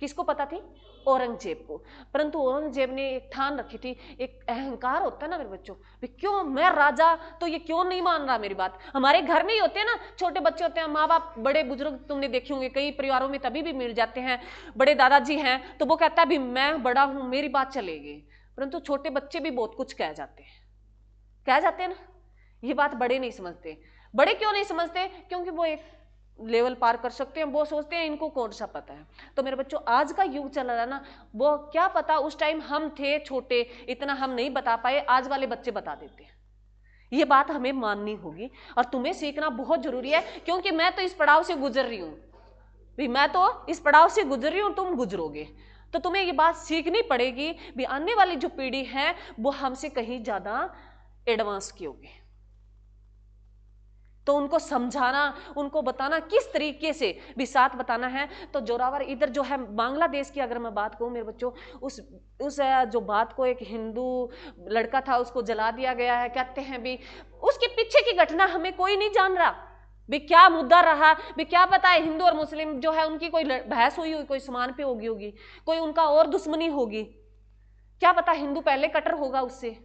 Speaker 1: किसको पता थी? औरंगजेब को। परंतु औरंगजेब ने एक ठान रखी थी, एक अहंकार होता है ना मेरे बच्चों, क्यों मैं राजा, तो ये क्यों नहीं मान रहा मेरी बात? हमारे घर में ही होते हैं ना, छोटे बच्चे होते हैं, माँ बाप, बड़े बुजुर्ग तुमने देखे होंगे, कई परिवारों में तभी भी मिल जाते हैं। बड़े दादाजी हैं तो वो कहता है भी मैं बड़ा हूं, मेरी बात चलेगी। परंतु छोटे बच्चे भी बहुत कुछ कह जाते हैं ना। ये बात बड़े नहीं समझते। बड़े क्यों नहीं समझते? क्योंकि वो एक लेवल पार कर सकते हैं, वो सोचते हैं इनको कौन सा पता है। तो मेरे बच्चों आज का युग चल रहा है ना, वो क्या पता उस टाइम हम थे छोटे, इतना हम नहीं बता पाए, आज वाले बच्चे बता देते हैं। ये बात हमें माननी होगी और तुम्हें सीखना बहुत जरूरी है, क्योंकि मैं तो इस पड़ाव से गुजर रही हूं भी, मैं तो इस पड़ाव से गुजर रही हूं, तुम गुजरोगे तो तुम्हें ये बात सीखनी पड़ेगी भी। आने वाली जो पीढ़ी है वो हमसे कहीं ज्यादा एडवांस की होगी, तो उनको समझाना, उनको बताना किस तरीके से भी साथ बताना है। तो जोरावर इधर जो है बांग्लादेश की अगर मैं बात कहूँ मेरे बच्चों, उस जो बात को, एक हिंदू लड़का था उसको जला दिया गया है, कहते हैं भी उसके पीछे की घटना हमें कोई नहीं जान रहा भी, क्या मुद्दा रहा भी, क्या पता है हिंदू और मुस्लिम जो है उनकी कोई बहस हुई, कोई समान पे होगी, कोई उनका और दुश्मनी होगी, क्या पता हिंदू पहले कट्टर होगा उससे,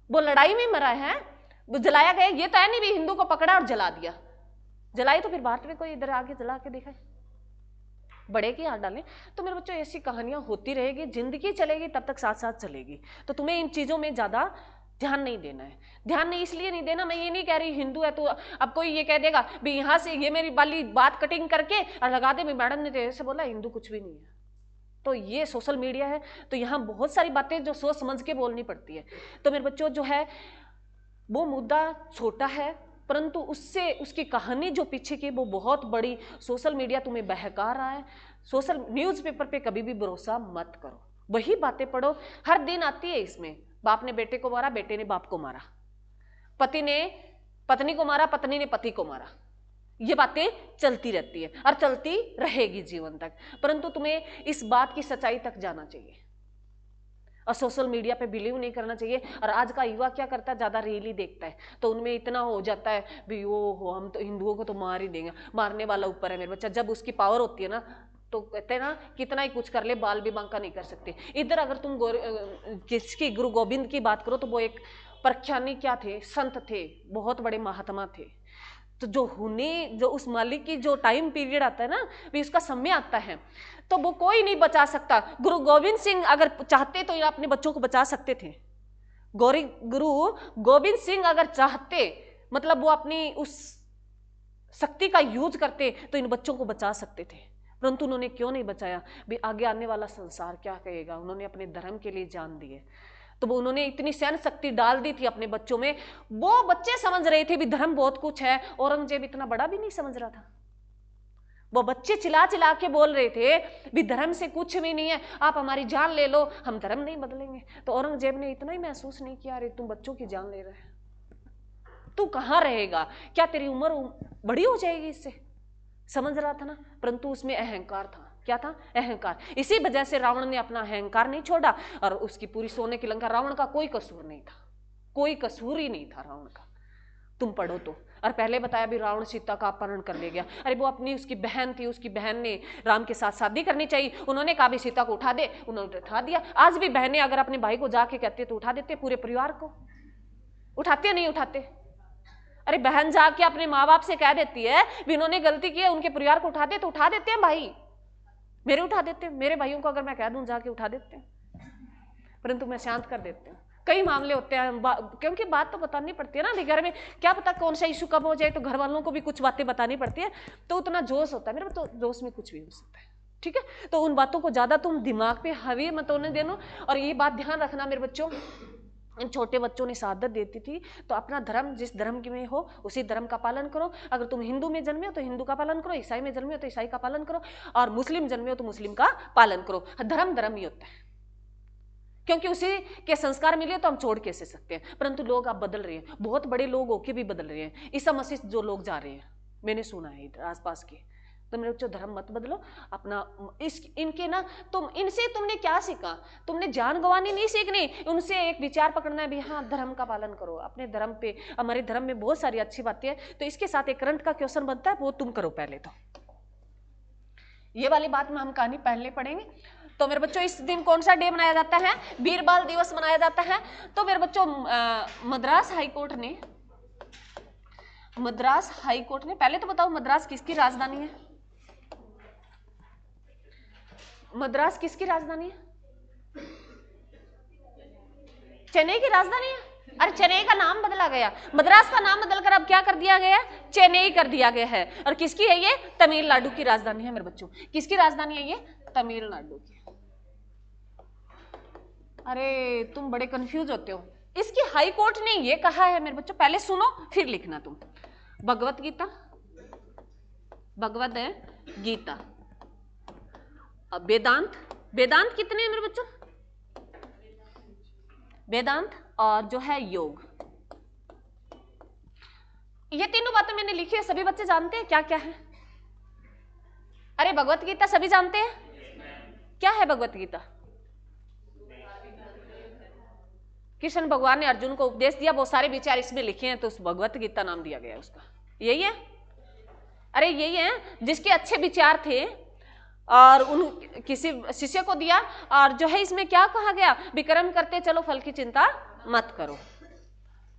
Speaker 1: वो लड़ाई में मरा है, वो जलाया गया। ये तो है नहीं भी हिंदू को पकड़ा और जला दिया, जलाई तो फिर भारत में कोई इधर आगे जला के दिखाए, बड़े की हाथ डालें। तो मेरे बच्चों ऐसी कहानियां होती रहेगी, जिंदगी चलेगी तब तक साथ साथ चलेगी। तो तुम्हें इन चीजों में ज्यादा ध्यान नहीं देना है। ध्यान नहीं इसलिए नहीं देना, मैं ये नहीं कह रही हिंदू है तो अब कोई ये कह देगा भी यहां से ये मेरी वाली बात कटिंग करके और लगा दे, मैडम ने ऐसे बोला, हिंदू कुछ भी नहीं है। तो ये सोशल मीडिया है, तो यहाँ बहुत सारी बातें जो सोच समझ के बोलनी पड़ती है। तो मेरे बच्चों जो है वो मुद्दा छोटा है, परंतु उससे उसकी कहानी जो पीछे की वो बहुत बड़ी। सोशल मीडिया तुम्हें बहका रहा है। सोशल न्यूज़पेपर पे कभी भी भरोसा मत करो, वही बातें पढ़ो, हर दिन आती है इसमें। बाप ने बेटे को मारा, बेटे ने बाप को मारा, पति ने पत्नी को मारा, पत्नी ने पति को मारा, ये बातें चलती रहती है और चलती रहेगी जीवन तक। परंतु तुम्हें इस बात की सच्चाई तक जाना चाहिए और सोशल मीडिया पे बिलीव नहीं करना चाहिए। और आज का युवा क्या करता है, ज्यादा रील ही देखता है, तो उनमें इतना हो जाता है भी ओ हो हम तो हिंदुओं को तो मार ही देंगे, मारने वाला ऊपर है मेरे बच्चा। जब उसकी पावर होती है ना तो कहते हैं ना कितना ही कुछ कर ले, बाल भी बांका नहीं कर सकते। इधर अगर तुम किसकी गुरु गोविंद की बात करो तो वो एक प्रख्यानी क्या थे, संत थे, बहुत बड़े महात्मा थे। तो जो उस मालिक की जो टाइम पीरियड आता है ना, भी उसका समय आता है, तो वो कोई नहीं बचा सकता। गुरु गोविंद सिंह अगर चाहते तो ये अपने बच्चों को बचा सकते थे। गुरु गोविंद सिंह अगर चाहते, मतलब वो अपनी उस शक्ति का यूज करते तो इन बच्चों को बचा सकते थे, परंतु उन्होंने क्यों नहीं बचाया? भी आगे आने वाला संसार क्या कहेगा। उन्होंने अपने धर्म के लिए जान दिए, तो वो उन्होंने इतनी सहन शक्ति डाल दी थी अपने बच्चों में। वो बच्चे समझ रहे थे भी धर्म बहुत कुछ है, औरंगजेब इतना बड़ा भी नहीं समझ रहा था। वो बच्चे चिल्ला चिल्ला के बोल रहे थे भी धर्म से कुछ भी नहीं है, आप हमारी जान ले लो, हम धर्म नहीं बदलेंगे। तो औरंगजेब ने इतना ही महसूस नहीं किया, अरे तुम बच्चों की जान ले रहे हैं, तू कहां रहेगा, क्या तेरी उम्र बड़ी हो जाएगी इससे, समझ रहा था ना। परंतु उसमें अहंकार था। क्या था? अहंकार। इसी वजह से रावण ने अपना अहंकार नहीं छोड़ा और उसकी पूरी सोने की लंका। रावण का कोई कसूर नहीं था, कोई कसूर ही नहीं था रावण का, तुम पढ़ो तो। और पहले बताया भी रावण सीता का अपहरण कर ले गया। अरे वो अपनी उसकी बहन थी, उसकी बहन ने राम के साथ शादी करनी चाहिए, उन्होंने कहा भी सीता को उठा दे, उन्होंने उठा दिया। आज भी बहनें अगर अपने भाई को जाके कहते तो उठा देते, पूरे परिवार को उठाते नहीं उठाते। अरे बहन जाके अपने माँ बाप से कह देती है भी उन्होंने गलती की है, उनके परिवार को उठा दे, तो उठा देते हैं भाई, मेरे उठा देते हैं, मेरे भाइयों को अगर मैं कह दूं जाके उठा देते हैं। परंतु मैं शांत कर देते हैं। कई मामले होते हैं, क्योंकि बात तो बतानी पड़ती है ना, घर में क्या पता कौन सा इशू कब हो जाए, तो घर वालों को भी कुछ बातें बतानी पड़ती है। तो उतना जोश होता है मेरे, तो जोश में कुछ भी हो सकता है, ठीक है। तो उन बातों को ज्यादा तुम दिमाग पे हावी मत होने देना। और ये बात ध्यान रखना मेरे बच्चों, इन छोटे बच्चों ने शहादत देती थी, तो अपना धर्म जिस धर्म में हो उसी धर्म का पालन करो। अगर तुम हिंदू में जन्मे हो तो हिंदू का पालन करो, ईसाई में जन्मे हो तो ईसाई का पालन करो, और मुस्लिम जन्मे हो तो मुस्लिम का पालन करो। धर्म धर्म ही होता है, क्योंकि उसी के संस्कार मिले तो हम छोड़ कैसे सकते हैं। परंतु लोग अब बदल रहे हैं, बहुत बड़े लोग होके भी बदल रहे हैं। ईसा मसीह जो लोग जा रहे हैं, मैंने सुना है इधर आसपास के। तो मेरे बच्चों धर्म मत बदलो अपना। इनके ना इनसे तुमने क्या सीखा? तुमने जान गंवानी नहीं सीखनी, उनसे एक विचार पकड़ना है भी हाँ धर्म का पालन करो, अपने धर्म पे। हमारे धर्म में बहुत सारी अच्छी बातें हैं। तो इसके साथ एक करंट का क्वेश्चन बनता है, वो तुम करो पहले। तो ये वाली बात में हम कहानी पहले पढ़ेंगे। तो मेरे बच्चों इस दिन कौन सा डे मनाया जाता है? वीर बाल दिवस मनाया जाता है। तो मेरे बच्चों मद्रास हाईकोर्ट ने, पहले तो बताओ मद्रास किसकी राजधानी है? मद्रास किसकी राजधानी है? चेन्नई की राजधानी है। अरे चेन्नई का नाम बदला गया, मद्रास का नाम बदलकर अब क्या कर दिया गया? चेन्नई कर दिया गया है। और किसकी है ये? तमिलनाडु की राजधानी है मेरे बच्चों। किसकी राजधानी है ये? तमिलनाडु की। अरे तुम बड़े कंफ्यूज होते हो। इसकी हाई कोर्ट ने ये कहा है मेरे बच्चों, पहले सुनो फिर लिखना तुम। भगवत गीता, वेदांत कितने हैं मेरे बच्चों? वेदांत और जो है योग, ये तीनों बातें मैंने लिखी है। सभी बच्चे जानते हैं क्या क्या है? अरे भगवत गीता सभी जानते हैं? क्या है भगवत गीता? कृष्ण भगवान ने अर्जुन को उपदेश दिया, बहुत सारे विचार इसमें लिखे हैं, तो उस भगवत गीता नाम दिया गया उसका। यही है? अरे यही है जिसके अच्छे विचार थे और उन किसी शिष्य को दिया। और जो है इसमें क्या कहा गया? विक्रम करते चलो फल की चिंता मत करो।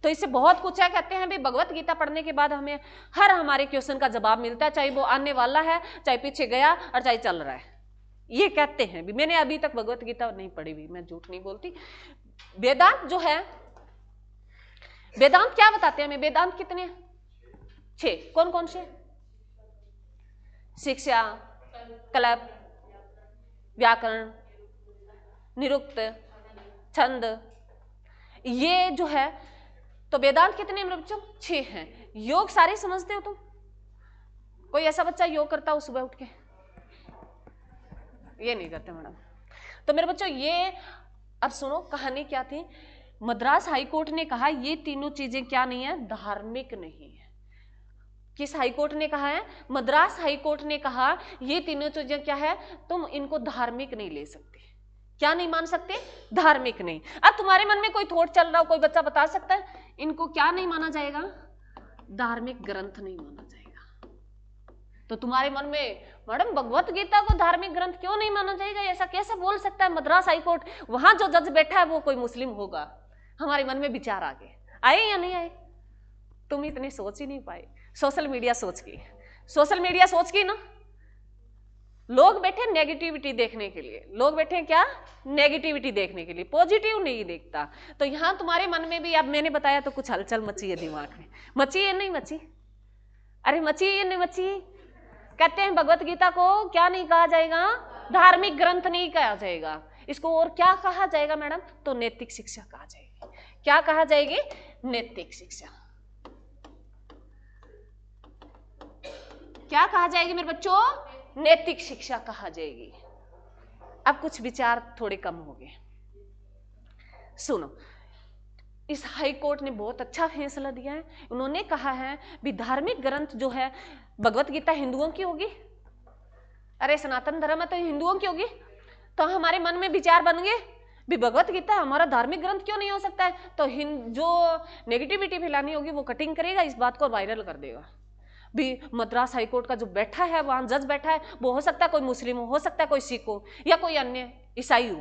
Speaker 1: तो इससे बहुत कुछ है। कहते हैं भाई भगवत गीता पढ़ने के बाद हमें हर हमारे क्वेश्चन का जवाब मिलता है, चाहे वो आने वाला है, चाहे पीछे गया और चाहे चल रहा है। ये कहते हैं भी, मैंने अभी तक भगवत गीता नहीं पढ़ी हुई, मैं झूठ नहीं बोलती। वेदांत जो है, वेदांत क्या बताते हैं हमें? वेदांत कितने? 6। कौन कौन से? शिक्षा, कल्प, व्याकरण, निरुक्त, छंद, ये जो है। तो वेदांत कितने मेरे बच्चों? 6 हैं। योग सारे समझते हो तुम? कोई ऐसा बच्चा योग करता हो सुबह उठ के? ये नहीं करते मैडम। तो मेरे बच्चों ये, अब सुनो कहानी क्या थी। मद्रास हाईकोर्ट ने कहा ये तीनों चीजें क्या नहीं है? धार्मिक नहीं है। किस हाईकोर्ट ने कहा है? मद्रास हाईकोर्ट ने कहा ये तीनों चीजें क्या है, तुम इनको धार्मिक नहीं ले सकते। क्या नहीं मान सकते? धार्मिक नहीं। अब तुम्हारे मन में कोई थॉट चल रहा हो, कोई बच्चा बता सकता है इनको क्या नहीं माना जाएगा? धार्मिक ग्रंथ नहीं माना जाएगा। तो तुम्हारे मन में, मैडम भगवत गीता को धार्मिक ग्रंथ क्यों नहीं माना जाएगा, ऐसा कैसे बोल सकता है मद्रास हाईकोर्ट? वहां जो जज बैठा है वो कोई मुस्लिम होगा। हमारे मन में विचार आए या नहीं आए? तुम इतने सोच ही नहीं पाए। सोशल मीडिया सोच की, सोशल मीडिया सोच की ना। लोग बैठे नेगेटिविटी देखने के लिए, लोग बैठे क्या? नेगेटिविटी देखने के लिए, पॉजिटिव नहीं देखता। तो यहां तुम्हारे मन में भी, अब मैंने बताया तो कुछ हलचल मची है दिमाग में। मची है नहीं मची? अरे मची है नहीं मची? कहते हैं भगवत गीता को क्या नहीं कहा जाएगा? धार्मिक ग्रंथ नहीं कहा जाएगा। इसको और क्या कहा जाएगा मैडम? तो नैतिक शिक्षा कहा जाएगी। क्या कहा जाएगी? नैतिक शिक्षा। क्या कहा जाएगी मेरे बच्चों? नैतिक शिक्षा कहा जाएगी। अब कुछ विचार थोड़े कम हो गए। सुनो, इस हाई कोर्ट ने बहुत अच्छा फैसला दिया है। उन्होंने कहा है भी धार्मिक ग्रंथ जो है, भगवत गीता हिंदुओं की होगी। अरे सनातन धर्म है तो हिंदुओं की होगी। तो हमारे मन में विचार बन गए भी भगवत गीता हमारा धार्मिक ग्रंथ क्यों नहीं हो सकता है? तो जो नेगेटिविटी फैलानी होगी वो कटिंग करेगा, इस बात को वायरल कर देगा। भी मद्रास हाईकोर्ट का जो बैठा है, वहां जज बैठा है, वो हो सकता है कोई मुस्लिम हो सकता है कोई सिख हो, या कोई अन्य ईसाई हो।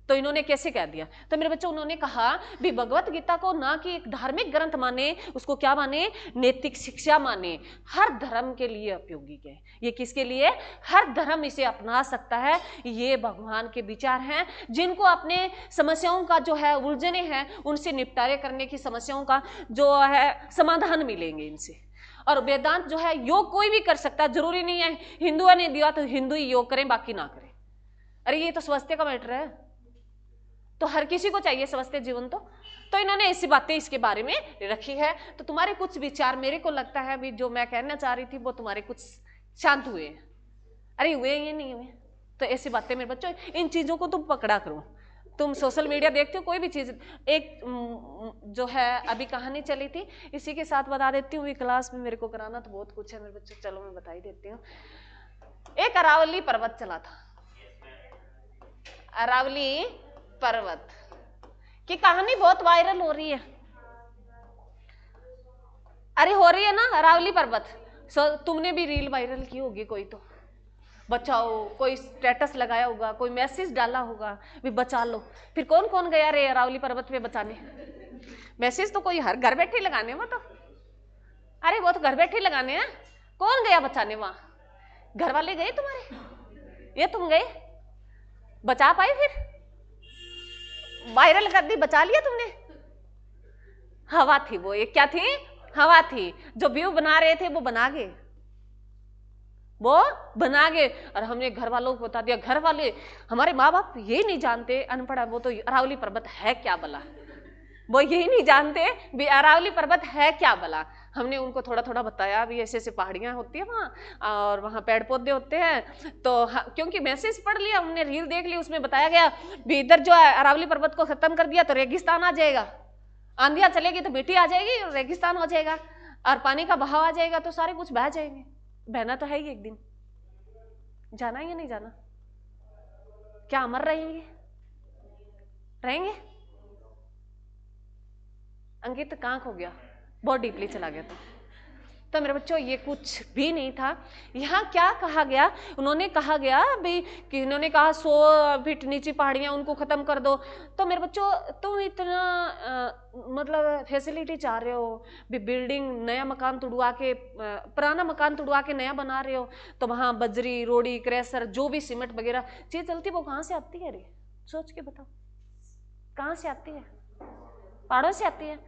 Speaker 1: तो इन्होंने कैसे कह दिया? तो मेरे बच्चों उन्होंने कहा भी भगवत गीता को ना कि एक धार्मिक ग्रंथ माने, उसको क्या माने? नैतिक शिक्षा माने। हर धर्म के लिए उपयोगी है ये। किसके लिए? हर धर्म इसे अपना सकता है। ये भगवान के विचार हैं, जिनको अपने समस्याओं का जो है, उलझने हैं, उनसे निपटारे करने की समस्याओं का जो है समाधान मिलेंगे इनसे। और वेदांत जो है, योग कोई भी कर सकता है, जरूरी नहीं है हिंदुओं ने दिया तो हिंदू ही योग करें बाकी ना करें। अरे ये तो स्वास्थ्य का मैटर है, तो हर किसी को चाहिए स्वस्थ जीवन। तो इन्होंने ऐसी बातें इसके बारे में रखी है। तो तुम्हारे कुछ विचार, मेरे को लगता है भी जो मैं कहना चाह रही थी वो तुम्हारे कुछ शांत हुए। अरे हुए ये नहीं हुए? तो ऐसी बातें मेरे बच्चों, इन चीजों को तुम पकड़ा करो। तुम सोशल मीडिया देखते हो, कोई भी चीज, एक जो है अभी कहानी चली थी, इसी के साथ बता देती हूँ। क्लास में मेरे को कराना तो बहुत कुछ है मेरे बच्चों, चलो मैं बता ही देती हूँ। एक अरावली पर्वत चला था, अरावली पर्वत की कहानी बहुत वायरल हो रही है। अरे हो रही है ना अरावली पर्वत। तुमने भी रील वायरल की होगी, कोई तो बचाओ, कोई स्टेटस लगाया होगा, कोई मैसेज डाला होगा भी बचा लो। फिर कौन कौन गया रे अरावली पर्वत पे बचाने? मैसेज तो कोई हर घर बैठे लगाने वो तो। अरे वो तो घर बैठे लगाने हैं। कौन गया बचाने वहां? घर वाले गए तुम्हारे? ये तुम गए? बचा पाए? फिर वायरल कर दी, बचा लिया तुमने? हवा थी वो, एक क्या थी? हवा थी। जो व्यू बना रहे थे वो बना गए, वो बना गए। और हमने घर वालों को बता दिया। घर वाले, हमारे माँ बाप ये नहीं जानते, अनपढ़, वो तो अरावली पर्वत है क्या भला, वो यही नहीं जानते भी अरावली पर्वत है क्या भला। हमने उनको थोड़ा थोड़ा बताया भी ऐसे ऐसे पहाड़ियां होती है वहाँ, और वहाँ पेड़ पौधे होते हैं। तो क्योंकि मैसेज पढ़ लिया हमने, रील देख ली, उसमें बताया गया भी इधर जो है अरावली पर्वत को खत्म कर दिया तो रेगिस्तान आ जाएगा, आंधियां चलेगी तो मिट्टी आ जाएगी और रेगिस्तान हो जाएगा, और पानी का बहाव आ जाएगा तो सारे कुछ बह जाएंगे। बहना तो है ही एक दिन। जाना या नहीं जाना? क्या अमर रहेंगे? रहेंगे? अंकित कहाँ खो गया? बहुत डीपली चला गया। तो मेरे बच्चों ये कुछ भी नहीं था। यहाँ क्या कहा गया, उन्होंने कहा गया भाई कि उन्होंने कहा 100 फीट नीची पहाड़ियां उनको खत्म कर दो। तो मेरे बच्चों तुम इतना मतलब फैसिलिटी चाह रहे हो, भी बिल्डिंग नया मकान तुड़वा के पुराना मकान तुड़वा के नया बना रहे हो, तो वहां बजरी रोड़ी क्रेशर जो भी सीमेंट वगैरह चीज चलती है वो कहाँ से आती है? अरे सोच के बताओ कहाँ से आती है? पहाड़ों से आती है।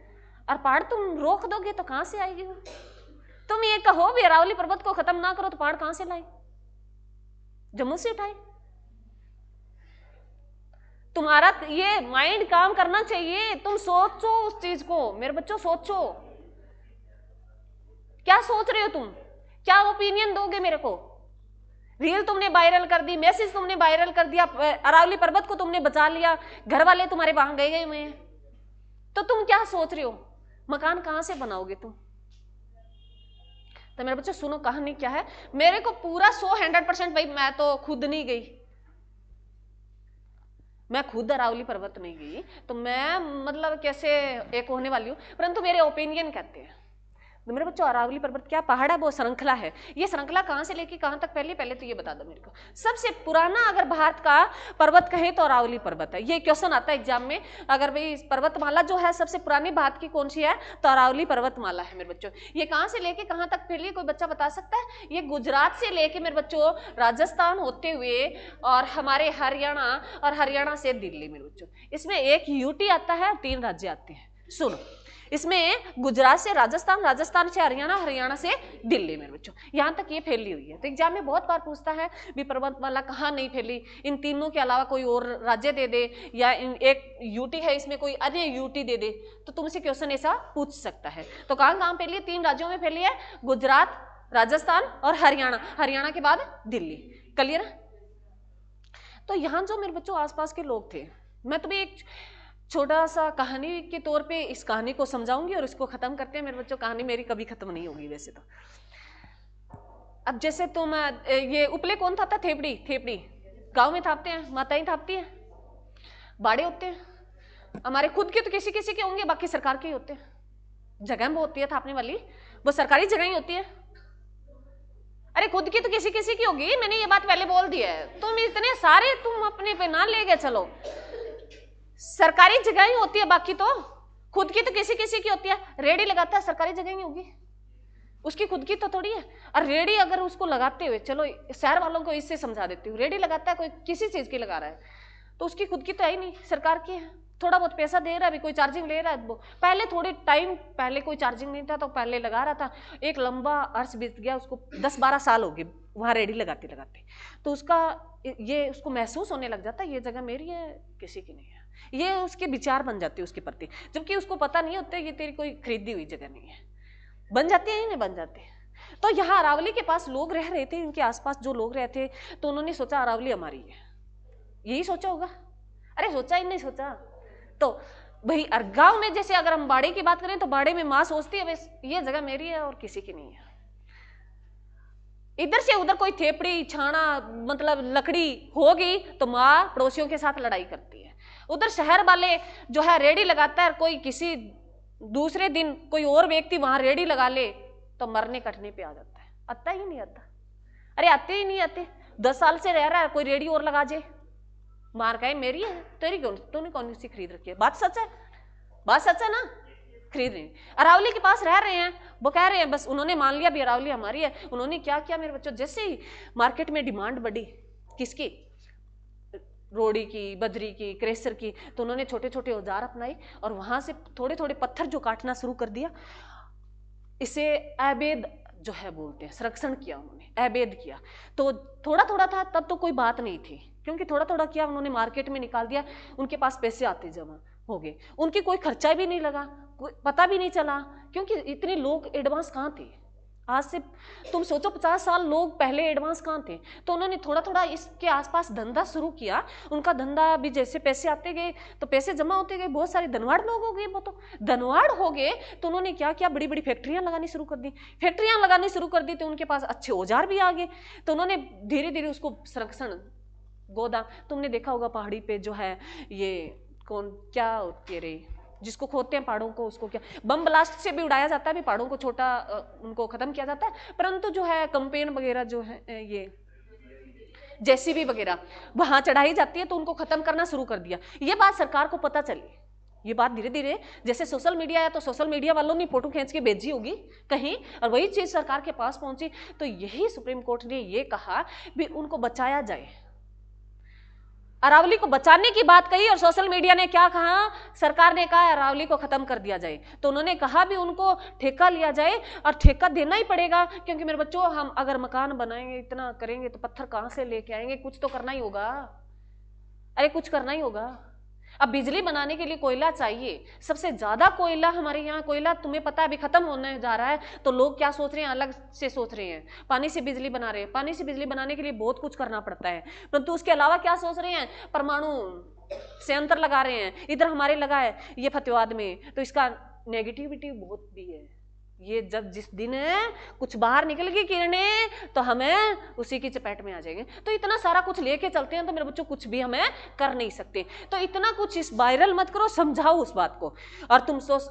Speaker 1: और पहाड़ तुम रोक दोगे तो कहाँ से आएगी वो? तुम ये कहो भी अरावली पर्वत को खत्म ना करो तो पहाड़ कहां से लाए? जम्मू से उठाए? तुम्हारा ये माइंड काम करना चाहिए, तुम सोचो उस चीज को। मेरे बच्चों सोचो, क्या सोच रहे हो तुम? क्या ओपिनियन दोगे मेरे को? रील तुमने वायरल कर दी, मैसेज तुमने वायरल कर दिया, अरावली पर्वत को तुमने बचा लिया, घर वाले तुम्हारे वहां गए हुए हैं, तो तुम क्या सोच रहे हो? मकान कहां से बनाओगे तुम? तो मेरे बच्चों सुनो कहानी क्या है। मेरे को पूरा 100% भाई, मैं तो खुद नहीं गई, मैं खुद अरावली पर्वत नहीं गई, तो मैं मतलब कैसे एक होने वाली हूं, परंतु मेरे ओपिनियन कहते हैं। तो मेरे बच्चों अरावली पर्वत क्या पहाड़ है? वो श्रृंखला है। ये श्रृंखला कहां से लेके कहां तक फैली, पहले तो ये बता दो मेरे को। सबसे पुराना अगर भारत का पर्वत कहे तो अरावली पर्वत है। ये क्वेश्चन आता है एग्जाम में, अगर भाई पर्वतमाला जो है सबसे पुरानी भारत की कौन सी है, तो अरावली पर्वतमाला है मेरे बच्चों। ये कहां से लेके कहां तक फैली, कोई बच्चा बता सकता है? ये गुजरात से लेके मेरे बच्चों राजस्थान होते हुए और हमारे हरियाणा, और हरियाणा से दिल्ली मेरे बच्चों। इसमें एक यूटी आता है, 3 राज्य आते हैं। सुनो, इसमें गुजरात से राजस्थान, राजस्थान से हरियाणा, हरियाणा से दिल्ली मेरे बच्चों, यहां तक ये फैली हुई है। तो एग्जाम में बहुत बार पूछता है भी पर्वतमाला कहाँ नहीं फैली, इन तीनों के अलावा कोई और राज्य दे दे, या एक यूटी है इसमें कोई अन्य यूटी दे दे, तो तुमसे क्वेश्चन ऐसा पूछ सकता है। तो कहां कहां फैली है? 3 राज्यों में फैली है, गुजरात, राजस्थान और हरियाणा, हरियाणा के बाद दिल्ली। क्लियर? तो यहां जो मेरे बच्चों आसपास के लोग थे, मैं तुम्हें एक छोटा सा कहानी के तौर पे इस कहानी को समझाऊंगी और इसको खत्म करते हैं मेरे बच्चों। कहानी मेरी कभी खत्म नहीं होगी वैसे तो। अब जैसे तुम ये उपले कौन थापता? थेपड़ी। थेपड़ी गांव में थापते हैं, माताएं थापती हैं, बाड़े होते हैं हमारे खुद के, तो किसी किसी के होंगे, बाकी सरकार के ही होते हैं। जगह में होती है थापने वाली, वो सरकारी जगह ही होती है। अरे खुद की तो किसी किसी की होगी, मैंने ये बात पहले बोल दी है। तुम इतने सारे तुम अपने पे ना ले गए, चलो सरकारी जगह ही होती है, बाकी तो खुद की तो किसी किसी की होती है। रेडी लगाता है सरकारी जगह ही होगी, उसकी खुद की तो थोड़ी है। और रेडी अगर उसको लगाते हुए, चलो शहर वालों को इससे समझा देती हूँ, रेडी लगाता है कोई किसी चीज की लगा रहा है, तो उसकी खुद की तो है ही नहीं, सरकार की है। थोड़ा बहुत पैसा दे रहा है, कोई चार्जिंग ले रहा है। वो पहले थोड़े टाइम पहले कोई चार्जिंग नहीं था, तो पहले लगा रहा था। एक लंबा अर्स बीत गया, उसको 10-12 साल हो गए वहां रेडी लगाते लगाते, तो उसका ये उसको महसूस होने लग जाता है ये जगह मेरी है, किसी की नहीं है। ये उसके विचार बन जाते हैं उसके प्रति, जबकि उसको पता नहीं होता ये तेरी कोई खरीदी हुई जगह नहीं है। बन जाते हैं नहीं बन जाते। तो यहाँ अरावली के पास लोग रह रहे थे, इनके आसपास जो लोग रहते, तो उन्होंने सोचा अरावली हमारी है। यही सोचा होगा? अरे सोचा ही नहीं सोचा। तो भाई गांव में जैसे अगर हम बाड़े की बात करें, तो बाड़े में माँ सोचती है ये जगह मेरी है और किसी की नहीं है। इधर से उधर कोई थेपड़ी छाना मतलब लकड़ी होगी, तो माँ पड़ोसियों के साथ लड़ाई करती है। उधर शहर वाले जो है रेडी लगाता है, कोई किसी दूसरे दिन कोई और व्यक्ति वहां रेडी लगा ले, तो मरने कटने पे आ जाता है। आता ही नहीं आता। अरे आते ही नहीं आते। 10 साल से रह रहा है, कोई रेडी और लगा जाए, मार कहे मेरी है, तेरी क्यों, तूने कौन सी खरीद रखी है? बात सच है, बात सच है ना, खरीद रहे हैं। अरावली के पास रह रहे हैं, वो कह रहे हैं बस उन्होंने मान लिया भी अरावली हमारी है। उन्होंने क्या किया मेरे बच्चों, जैसे ही मार्केट में डिमांड बढ़ी किसकी, रोड़ी की, बजरी की, क्रेशर की, तो उन्होंने छोटे छोटे औजार अपनाए और वहां से थोड़े थोड़े पत्थर जो काटना शुरू कर दिया। इसे अवैध जो है बोलते हैं, संरक्षण किया उन्होंने, अवैध किया। तो थोड़ा थोड़ा था तब तो कोई बात नहीं थी, क्योंकि थोड़ा थोड़ा किया उन्होंने, मार्केट में निकाल दिया, उनके पास पैसे आते जमा हो गए, उनकी कोई खर्चा भी नहीं लगा, कोई पता भी नहीं चला, क्योंकि इतने लोग एडवांस कहाँ थे। आज से तुम सोचो 50 साल लोग पहले एडवांस कहाँ थे। तो उन्होंने थोड़ा थोड़ा इसके आसपास धंधा शुरू किया। उनका धंधा भी जैसे पैसे आते गए तो पैसे जमा होते गए, बहुत सारे धनवाड़ लोग हो गए। वो तो धनवाड़ हो गए तो उन्होंने क्या किया, बड़ी बड़ी फैक्ट्रियां लगानी शुरू कर दी। फैक्ट्रियां लगानी शुरू कर दी तो उनके पास अच्छे औजार भी आ गए, तो उन्होंने धीरे धीरे उसको संरक्षण, गोदाम, तुमने देखा होगा पहाड़ी पे जो है ये कौन क्या होती है रे, जिसको खोदते हैं पहाड़ों को, उसको क्या बम ब्लास्ट से भी उड़ाया जाता है, भी पहाड़ों को छोटा उनको खत्म किया जाता है, परंतु जो है कंपेन वगैरह जो है ये जेसीबी वगैरह वहां चढ़ाई जाती है तो उनको खत्म करना शुरू कर दिया। ये बात सरकार को पता चली, ये बात धीरे धीरे जैसे सोशल मीडिया है तो सोशल मीडिया वालों ने फोटो खींच के भेजी होगी कहीं और वही चीज सरकार के पास पहुंची, तो यही सुप्रीम कोर्ट ने ये कहा भी उनको बचाया जाए। अरावली को बचाने की बात कही और सोशल मीडिया ने क्या कहा, सरकार ने कहा अरावली को खत्म कर दिया जाए, तो उन्होंने कहा भी उनको ठेका लिया जाए और ठेका देना ही पड़ेगा, क्योंकि मेरे बच्चों हम अगर मकान बनाएंगे इतना करेंगे तो पत्थर कहां से लेके आएंगे, कुछ तो करना ही होगा, अरे कुछ करना ही होगा। अब बिजली बनाने के लिए कोयला चाहिए, सबसे ज्यादा कोयला हमारे यहाँ, कोयला तुम्हें पता है अभी खत्म होने जा रहा है, तो लोग क्या सोच रहे हैं, अलग से सोच रहे हैं, पानी से बिजली बना रहे हैं। पानी से बिजली बनाने के लिए बहुत कुछ करना पड़ता है, परंतु उसके अलावा क्या सोच रहे हैं, परमाणु संयंत्र लगा रहे हैं, इधर हमारे लगा है ये फतेहाबाद में, तो इसका नेगेटिविटी बहुत भी है। ये जब जिस दिन कुछ बाहर निकल गई किरणें तो हमें उसी की चपेट में आ जाएंगे। तो इतना सारा कुछ लेके चलते हैं तो मेरे बच्चों कुछ भी हमें कर नहीं सकते। तो इतना कुछ इस वायरल मत करो, समझाओ उस बात को, और तुम सोच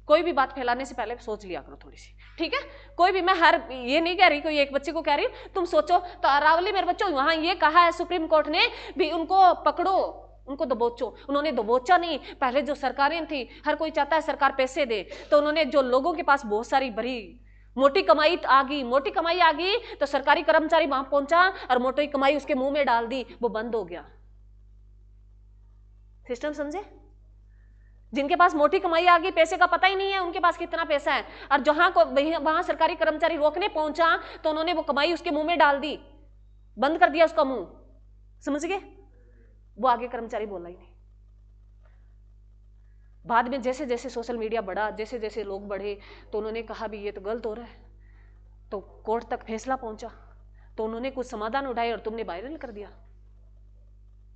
Speaker 1: कोई भी बात फैलाने से पहले सोच लिया करो थोड़ी सी, ठीक है। कोई भी, मैं हर ये नहीं कह रही कोई एक बच्चे को कह रही, तुम सोचो। तो अरावली मेरे बच्चों वहां ये कहा है सुप्रीम कोर्ट ने भी उनको पकड़ो, उनको दबोचो। उन्होंने दबोचा नहीं, पहले जो सरकारें थी हर कोई चाहता है सरकार पैसे दे, तो उन्होंने जो लोगों के पास बहुत सारी बड़ी मोटी कमाई आ गई, मोटी कमाई आ गई तो सरकारी कर्मचारी वहां पहुंचा और मोटी कमाई उसके मुंह में डाल दी, वो बंद हो गया सिस्टम, समझे। जिनके पास मोटी कमाई आ गई, पैसे का पता ही नहीं है उनके पास कितना पैसा है, और जहां को वहां सरकारी कर्मचारी रोकने पहुंचा तो उन्होंने वो कमाई उसके मुंह में डाल दी, बंद कर दिया उसका मुंह, समझ गए। वो आगे कर्मचारी बोला ही नहीं। बाद में जैसे जैसे सोशल मीडिया बढ़ा, जैसे जैसे लोग बढ़े, तो उन्होंने कहा भी ये तो गलत हो रहा है, तो कोर्ट तक फैसला पहुंचा, तो उन्होंने कुछ समाधान उठाए और तुमने वायरल कर दिया।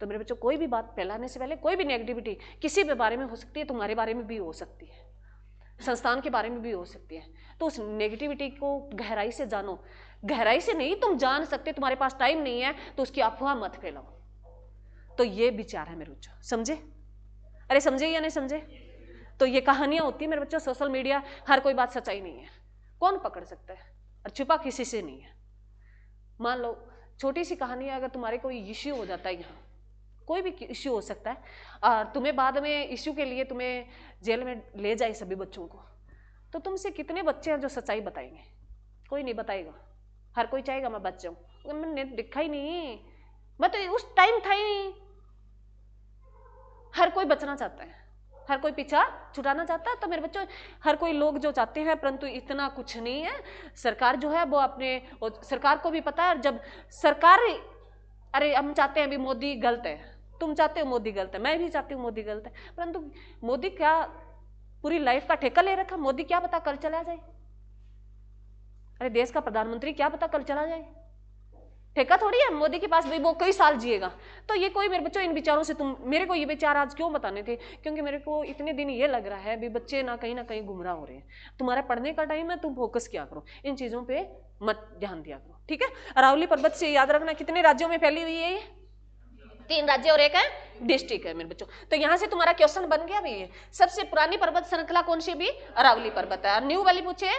Speaker 1: तो मेरे बच्चों कोई भी बात फैलाने से पहले, कोई भी नेगेटिविटी किसी भी बारे में हो सकती है, तुम्हारे बारे में भी हो सकती है, संस्थान के बारे में भी हो सकती है, तो उस नेगेटिविटी को गहराई से जानो। गहराई से नहीं तुम जान सकते, तुम्हारे पास टाइम नहीं है तो उसकी अफवाह मत फैलाओ। तो ये विचार है मेरे बच्चों, समझे। अरे समझे या नहीं समझे। तो ये कहानियां होती है मेरे बच्चों, सोशल मीडिया, हर कोई बात सच्चाई नहीं है, कौन पकड़ सकता है, और छुपा किसी से नहीं है। मान लो छोटी सी कहानी है, अगर तुम्हारे कोई इश्यू हो जाता है, यहाँ कोई भी इश्यू हो सकता है, और तुम्हें बाद में इश्यू के लिए तुम्हें जेल में ले जाए सभी बच्चों को, तो तुमसे कितने बच्चे हैं जो सच्चाई बताएंगे, कोई नहीं बताएगा। हर कोई चाहेगा मैं बच जाऊं, मैंने दिखा ही नहीं, मैं तो उस टाइम था ही नहीं। हर कोई बचना चाहता है, हर कोई पीछा छुटाना चाहता है। तो मेरे बच्चों हर कोई लोग जो चाहते हैं, परंतु इतना कुछ नहीं है। सरकार जो है वो अपने, सरकार को भी पता है, जब सरकार, अरे हम चाहते हैं भी मोदी गलत है, तुम चाहते हो मोदी गलत है, मैं भी चाहती हूँ मोदी गलत है, परंतु मोदी क्या पूरी लाइफ का ठेका ले रखा, मोदी क्या पता कल चला जाए। अरे देश का प्रधानमंत्री क्या पता कल चला जाए, ठेका थोड़ी है मोदी के पास भी, वो कई साल जिएगा। तो ये कोई मेरे बच्चों इन विचारों से, तुम मेरे को ये विचार आज क्यों बताने थे, क्योंकि मेरे को इतने दिन ये लग रहा है भी बच्चे ना कहीं गुमराह हो रहे हैं। तुम्हारा पढ़ने का टाइम है, तुम फोकस किया करो, इन चीजों पे मत ध्यान दिया करो, ठीक है। अरावली पर्वत से याद रखना कितने राज्यों में फैली हुई है, 3 राज्य और 1 है डिस्ट्रिक्ट है मेरे बच्चों। तो यहां से तुम्हारा क्वेश्चन बन गया भी, सबसे पुरानी पर्वत श्रृंखला कौन सी भी, अरावली पर्वत है। और न्यू वाली पूछे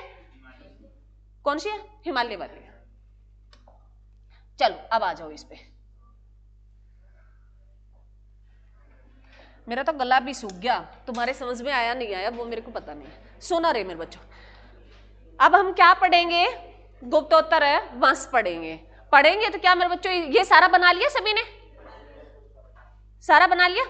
Speaker 1: कौन सी है, हिमालय वाली। चलो अब आ जाओ इस पे। मेरा तो गला भी सूख गया, तुम्हारे समझ में आया नहीं आया वो मेरे को पता नहीं है, सुना रहे मेरे बच्चों। अब हम क्या पढ़ेंगे, गुप्तोत्तर वंश पढ़ेंगे तो क्या मेरे बच्चों ये सारा बना लिया, सभी ने सारा बना लिया।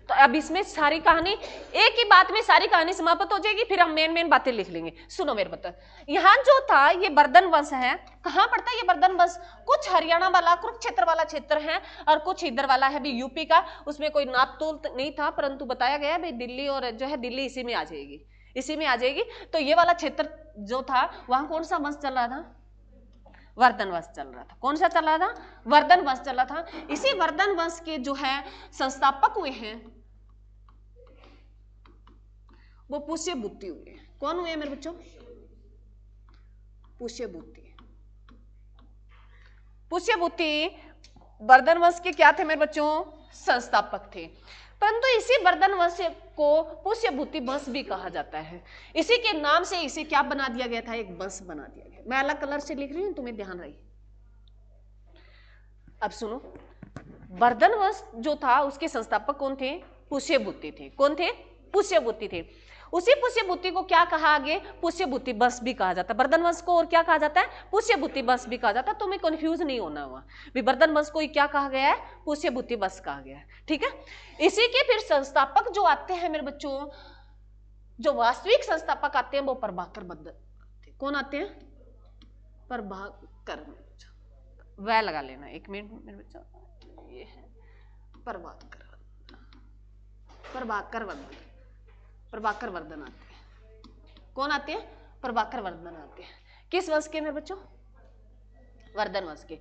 Speaker 1: तो अब इसमें सारी कहानी, एक ही बात में सारी कहानी समाप्त हो जाएगी, फिर हम मेन बातें लिख लेंगे। सुनो मेरे बता, यहाँ जो था ये वर्धन वंश है, कहाँ पड़ता है ये वर्धन वंश, कुछ हरियाणा वाला कुरुक्षेत्र वाला क्षेत्र है और कुछ इधर वाला है भी यूपी का। उसमें कोई नापतोल नहीं था, परंतु बताया गया भाई दिल्ली, और जो है दिल्ली इसी में आ जाएगी, इसी में आ जाएगी। तो ये वाला क्षेत्र जो था, वहां कौन सा वंश चल रहा था, वर्धन वंश चल रहा था। कौन सा चल रहा था, वर्धन वंश चल रहा था। इसी वर्धन वंश के जो है संस्थापक हुए हैं वो पुष्यभूति हुए। कौन हुए मेरे बच्चों, पुष्यभूति। पुष्यभूति वर्धन वंश के क्या थे मेरे बच्चों? संस्थापक थे। परंतु इसी वर्धन वंश को पुष्यभूति वंश भी कहा जाता है। इसी के नाम से इसे क्या बना दिया गया था? एक वंश बना दिया गया। मैं अलग कलर से लिख रही हूं, तुम्हें ध्यान रही। अब सुनो, वर्धन वंश जो था उसके संस्थापक कौन थे? पुष्यभूति थे। कौन थे? पुष्यभूति थे। उसी पुष्यभूति को क्या कहा आगे? पुष्यभूति वंश भी कहा जाता है। वर्धन वंश को और क्या कहा जाता है? पुष्यभूति वंश भी कहा जाता है। तुम्हें कंफ्यूज नहीं होना हुआ, वर्धन वंश को क्या कहा गया है? पुष्यभूति वंश कहा गया है। ठीक है। इसी के फिर संस्थापक जो आते हैं मेरे बच्चों, जो वास्तविक संस्थापक आते हैं वो प्रभाकर वर्धन। कौन आते हैं? प्रभाकर। वह लगा लेना, एक मिनट मेरे बच्चों, ये है प्रभाकर वर्धन। प्रभाकर वर्धन आते हैं। कौन आते हैं? प्रभाकर वर्धन आते हैं। किस वंश के मेरे बच्चों? वर्धन वंश के।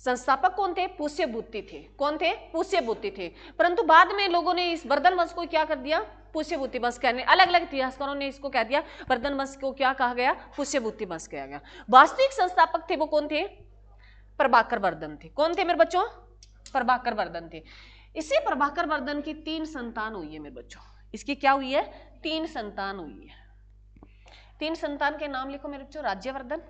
Speaker 1: संस्थापक कौन थे? पुष्यभूति थे। कौन थे? पुष्यभूति थे। परंतु बाद में लोगों ने इस वर्धन वंश को क्या कर दिया? पुष्यभूति वंश कहने, अलग अलग इतिहासकारों ने इसको कह दिया, वर्धन वंश को क्या कहा गया? पुष्यभूति वंश कहा गया। वास्तविक संस्थापक थे वो कौन थे? प्रभाकर वर्धन थे। कौन थे मेरे बच्चों? प्रभाकर वर्धन थे। इसी प्रभाकर वर्धन की 3 संतान हुई है मेरे बच्चों। इसकी क्या हुई है? 3 संतान हुई है। 3 संतान के नाम लिखो मेरे बच्चों। राज्यवर्धन,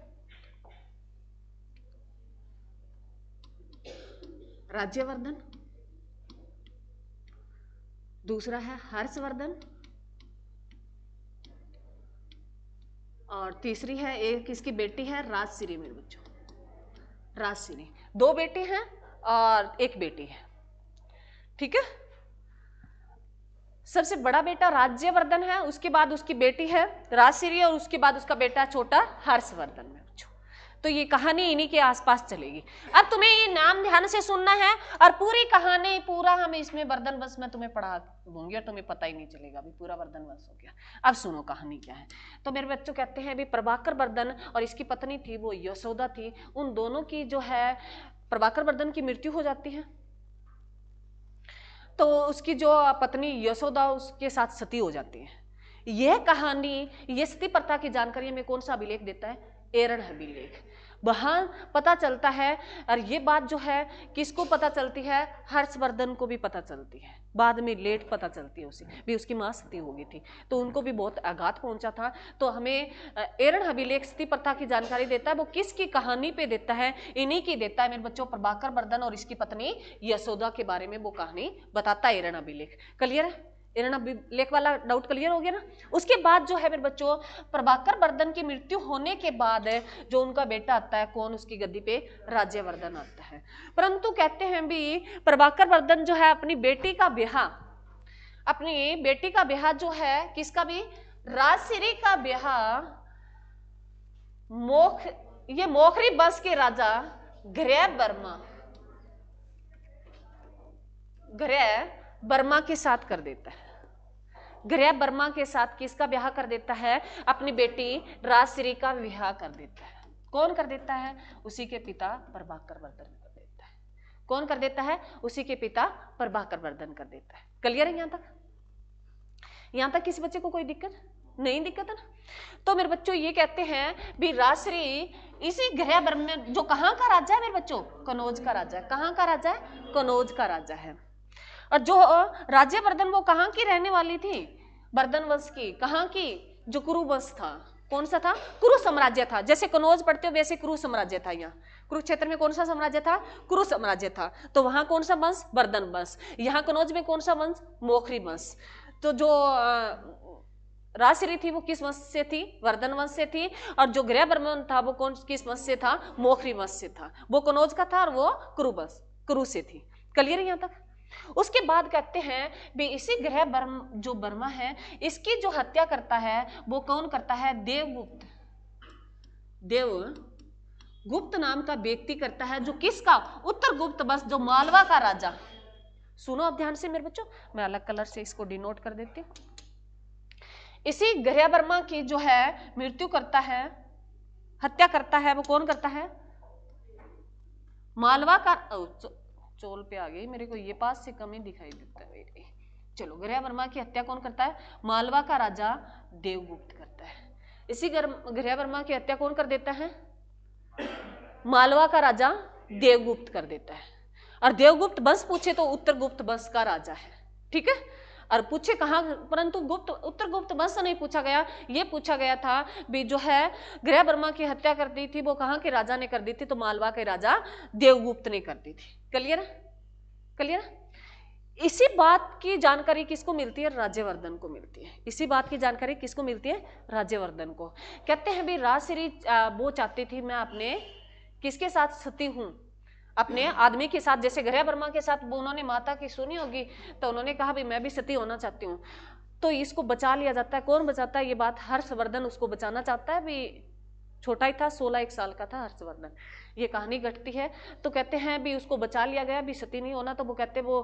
Speaker 1: राज्यवर्धन, दूसरा है हर्षवर्धन, और तीसरी है एक इसकी बेटी है राजश्री मेरे बच्चों। राजश्री। 2 बेटे हैं और एक बेटी है। ठीक है। सबसे बड़ा बेटा राज्यवर्धन है, उसके बाद उसकी बेटी है राजश्री, और उसके बाद उसका बेटा छोटा हर्षवर्धन में। तो ये कहानी इन्हीं के आसपास चलेगी। अब तुम्हें ये नाम ध्यान से सुनना है और पूरी कहानी पूरा हम इसमें वर्धन वंश में तुम्हें पढ़ा दूंगी और तुम्हें पता ही नहीं चलेगा अभी पूरा वर्धन वंश हो गया। अब सुनो कहानी क्या है। तो मेरे बच्चों कहते हैं अभी प्रभाकर वर्धन और इसकी पत्नी थी वो यशोदा थी, उन दोनों की जो है प्रभाकर वर्धन की मृत्यु हो जाती है। तो उसकी जो पत्नी यशोदा उसके साथ सती हो जाती है। यह कहानी, ये सती प्रथा की जानकारी हमें कौन सा अभिलेख देता है? एरण अभिलेख। वहां पता चलता है, और ये बात जो है किसको पता चलती है? हर्षवर्धन को भी पता चलती है। बाद में लेट पता चलती है उसे भी, उसकी मां सती हो गई थी तो उनको भी बहुत आघात पहुंचा था। तो हमें एरण अभिलेख सती प्रथा की जानकारी देता है। वो किसकी कहानी पे देता है? इन्हीं की देता है मेरे बच्चों, प्रभाकर वर्धन और इसकी पत्नी यशोदा के बारे में वो कहानी बताता है एरण अभिलेख। क्लियर है? एरण अभिलेख वाला डाउट क्लियर हो गया ना। उसके बाद जो है मेरे बच्चों, प्रभाकर वर्धन की मृत्यु होने के बाद जो उनका बेटा आता है, कौन उसकी गद्दी पे? राज्यवर्धन आता है। परंतु कहते हैं भी प्रभाकर वर्धन जो है अपनी बेटी का ब्याह जो है किसका भी? राजश्री का ब्याह मोखरी वंश के राजा ग्रह वर्मा के साथ कर देता है। ग्रह वर्मा के साथ किसका ब्याह कर देता है? अपनी बेटी राजश्री का ब्याह कर देता है। कौन कर देता है? उसी के पिता प्रभाकर वर्धन कर देता है। कौन कर देता है? उसी के पिता प्रभाकर वर्धन कर देता है। क्लियर है? यहां तक किसी बच्चे को कोई दिक्कत नहीं? दिक्कत है ना। तो मेरे बच्चों ये कहते हैं भी राजश्री इसी ग्रह वर्मा, जो कहां का राजा है मेरे बच्चों? कनौज का राजा है। कहां का राजा है? कनौज का राजा है। और जो राज्यवर्धन वो कहां की रहने वाली थी? वर्धन वंश की। कहां की? जो कुरु वंश था। कौन सा था? कुरु साम्राज्य था। जैसे कनौज पढ़ते हो वैसे कुरु साम्राज्य था। यहाँ कुरुक्षेत्र में कौन सा साम्राज्य था? कुरु साम्राज्य था। तो वहां कौन सा वंश? वर्धन वंश। यहाँ कनौज में कौन सा वंश? मोखरी वंश। तो जो राजश्री थी वो किस वंश से थी? वर्धन वंश से थी। और जो ग्रह वर्मन था वो किस वंश से था? मोखरी वंश से था। वो कनौज का था और वो कुरु से थी। क्लियर है यहाँ तक? उसके बाद कहते हैं भी इसी ग्रह जो वर्मा है इसकी जो हत्या करता है वो कौन करता है? देवगुप्त नाम का व्यक्ति करता है। जो किसका? उत्तर गुप्त वंश, जो मालवा का राजा। सुनो अब ध्यान से मेरे बच्चों, मैं अलग कलर से इसको डिनोट कर देती हूँ। इसी ग्रह वर्मा की जो है मृत्यु करता है, हत्या करता है, वो कौन करता है? मालवा का चोल पे आ गई मेरे को, ये पास से कम ही दिखाई देता है। चलो, ग्रह वर्मा की हत्या कौन करता है? मालवा का राजा देवगुप्त करता है। इसी ग्रह वर्मा की हत्या कौन कर देता है? मालवा का राजा देवगुप्त कर देता है। और देवगुप्त वंश पूछे तो उत्तर गुप्त वंश का राजा है, ठीक है। और पूछे कहाँ, परंतु उत्तर गुप्त वंश नहीं पूछा गया, ये पूछा गया था भी जो है गृह वर्मा की हत्या कर दी थी वो कहाँ के राजा ने कर दी थी, तो मालवा के राजा देवगुप्त ने कर दी थी। Clear, clear. इसी बात की जानकारी किसको मिलती है, राज्यवर्धन को मिलती है। इसी बात की जानकारी किसको मिलती है, राज्यवर्धन को। कहते हैं भी राजश्री वो चाहती थी मैं अपने किसके साथ सती हूं, अपने आदमी के साथ, जैसे गृह वर्मा के साथ वो उन्होंने माता की सुनी होगी तो उन्होंने कहा भी मैं भी सती होना चाहती हूँ, तो इसको बचा लिया जाता है। कौन बचाता है, ये बात हर्षवर्धन उसको बचाना चाहता है, भी छोटा ही था, 16 साल का था हर्षवर्धन, ये कहानी घटती है। तो कहते हैं भी उसको बचा लिया गया, भी सती नहीं होना, तो वो कहते वो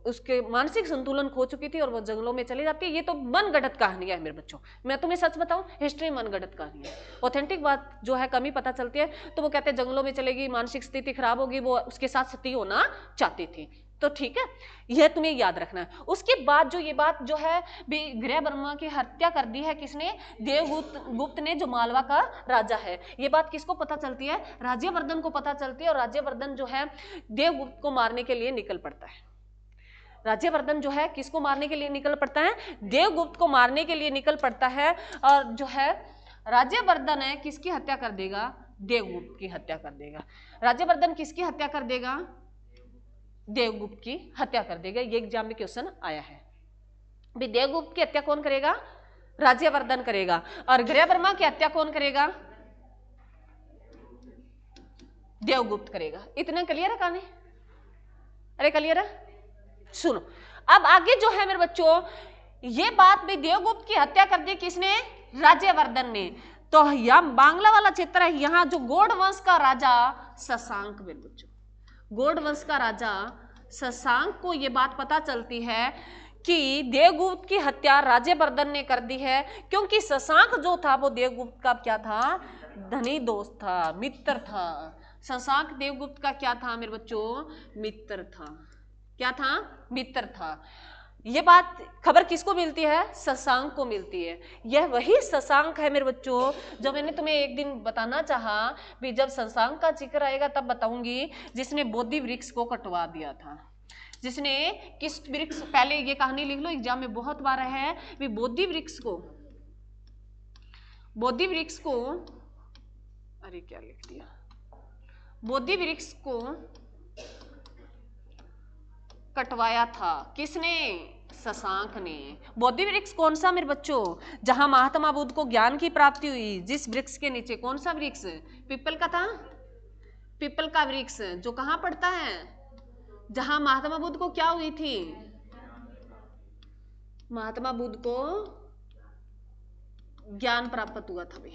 Speaker 1: उसके मानसिक संतुलन खो चुकी थी और वो जंगलों में चली जाती है। ये तो मनगढ़ंत कहानी है मेरे बच्चों, मैं तुम्हें सच बताऊं, हिस्ट्री मनगढ़ंत कहानी है, ऑथेंटिक बात जो है कम ही पता चलती है। तो वो कहते हैं जंगलों में चलेगी, मानसिक स्थिति खराब होगी, वो उसके साथ सती होना चाहती थी। तो ठीक है, यह तुम्हें याद रखना है। उसके बाद जो ये बात जो है भी गृह वर्मा की हत्या कर दी है किसने, देवगुप्त ने, जो मालवा का राजा है। ये बात किसको पता चलती है, राज्यवर्धन को पता चलती है। और राज्यवर्धन जो है देवगुप्त को मारने के लिए निकल पड़ता है। राज्यवर्धन जो है किसको मारने के लिए निकल पड़ता है, देवगुप्त को मारने के लिए निकल पड़ता है। और जो है राज्यवर्धन है किसकी हत्या कर देगा, देवगुप्त की हत्या कर देगा। राज्यवर्धन किसकी हत्या कर देगा, देवगुप्त की हत्या कर देगा। ये एग्जाम में क्वेश्चन आया है भी देवगुप्त की हत्या कौन करेगा, राज्यवर्धन करेगा। और गृह वर्मा की हत्या कौन करेगा, देवगुप्त करेगा। इतना क्लियर है कहानी, अरे क्लियर है। सुनो अब आगे जो है मेरे बच्चों, ये बात भी देवगुप्त की हत्या कर दी किसने, राज्यवर्धन ने। तो यह बांग्ला वाला क्षेत्र है, यहां जो गौड़ वंश का राजा शशांक, मेरे बच्चों गौड़ वंश का राजा शशांक को यह बात पता चलती है कि देवगुप्त की हत्या राज्यवर्धन ने कर दी है। क्योंकि शशांक जो था वो देवगुप्त का क्या था, धनी दोस्त था, मित्र था। शशांक देवगुप्त का क्या था मेरे बच्चों, मित्र था। क्या था, मित्र था। ये बात खबर किसको मिलती है, शशांक को मिलती है। यह वही शशांक है मेरे बच्चों जो मैंने तुम्हें एक दिन बताना चाहा भी, जब शशांक का जिक्र आएगा तब बताऊंगी, जिसने बोधि वृक्ष को कटवा दिया था। जिसने किस वृक्ष, पहले ये कहानी लिख लो, एग्जाम में बहुत बार है भी, बोधि वृक्ष को अरे क्या लिख दिया, बोधि वृक्ष को कटवाया था किसने, शशांक ने। बोधि वृक्ष कौन सा मेरे बच्चों, जहां महात्मा बुद्ध को ज्ञान की प्राप्ति हुई, जिस वृक्ष के नीचे, कौन सा वृक्ष, पीपल का था, पीपल का वृक्ष जो कहां पड़ता है, जहां महात्मा बुद्ध को क्या हुई थी, महात्मा बुद्ध को ज्ञान प्राप्त हुआ था भी,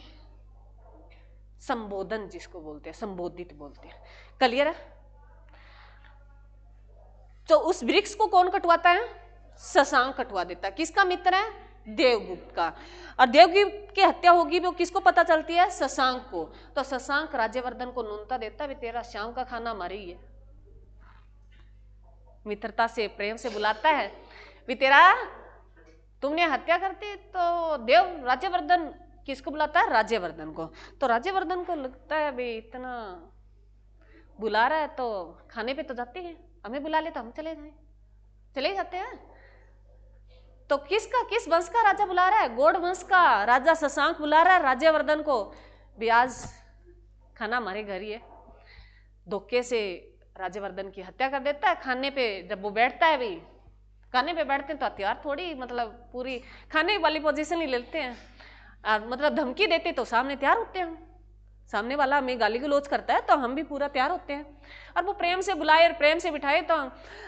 Speaker 1: संबोधन जिसको बोलते हैं, संबोधित बोलते हैं। क्लियर है। तो उस वृक्ष को कौन कटवाता है, शशांक कटवा देता है। किसका मित्र है, देवगुप्त का। और देवगुप्त की हत्या होगी वो किसको पता चलती है, शशांक को। तो शशांक राज्यवर्धन को नुनता देता है, तेरा शाम का खाना हमारे ही है। मित्रता से, प्रेम से बुलाता है, भी तेरा तुमने हत्या करती, तो देव राज्यवर्धन किसको बुलाता है, राज्यवर्धन को। तो राज्यवर्धन को लगता है भी इतना बुला रहा है तो खाने पे तो जाते हैं, हमें बुला ले तो हम चले जाते हैं। तो किस वंश का राजा बुला रहा है, गौड़ वंश का राजा शशांक बुला रहा है राज्यवर्धन को भी, आज खाना हमारे घर ही है। धोखे से राज्यवर्धन की हत्या कर देता है। खाने पे जब वो बैठता है, भी खाने पे बैठते हैं तो हथियार थोड़ी, मतलब पूरी खाने वाली पोजीशन ही लेते हैं, और मतलब धमकी देते तो सामने तैयार होते हैं। सामने वाला हमें गाली गलौज करता है तो हम भी पूरा तैयार होते हैं। और वो प्रेम से बुलाए और प्रेम से बिठाए तो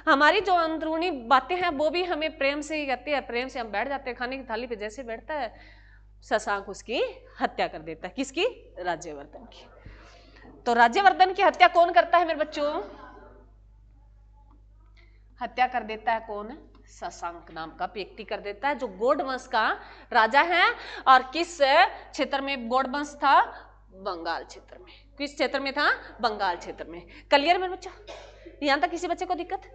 Speaker 1: हमारी जो अंदरूनी बातें हैं वो भी हमें प्रेम से ही कहती है, प्रेम से हम बैठ जाते हैं। खाने की थाली पे जैसे बैठता है, शशांक उसकी हत्या कर देता है। किसकी, राज्यवर्धन की। तो राज्यवर्धन की हत्या कौन करता है मेरे बच्चों, हत्या कर देता है कौन, शशांक नाम का व्यक्ति कर देता है, जो गौड़ वंश का राजा है। और किस क्षेत्र में गौड़ वंश था, बंगाल क्षेत्र में। किस क्षेत्र में था, बंगाल क्षेत्र में। क्लियर मेरे बच्चा, यहां तक किसी बच्चे को दिक्कत।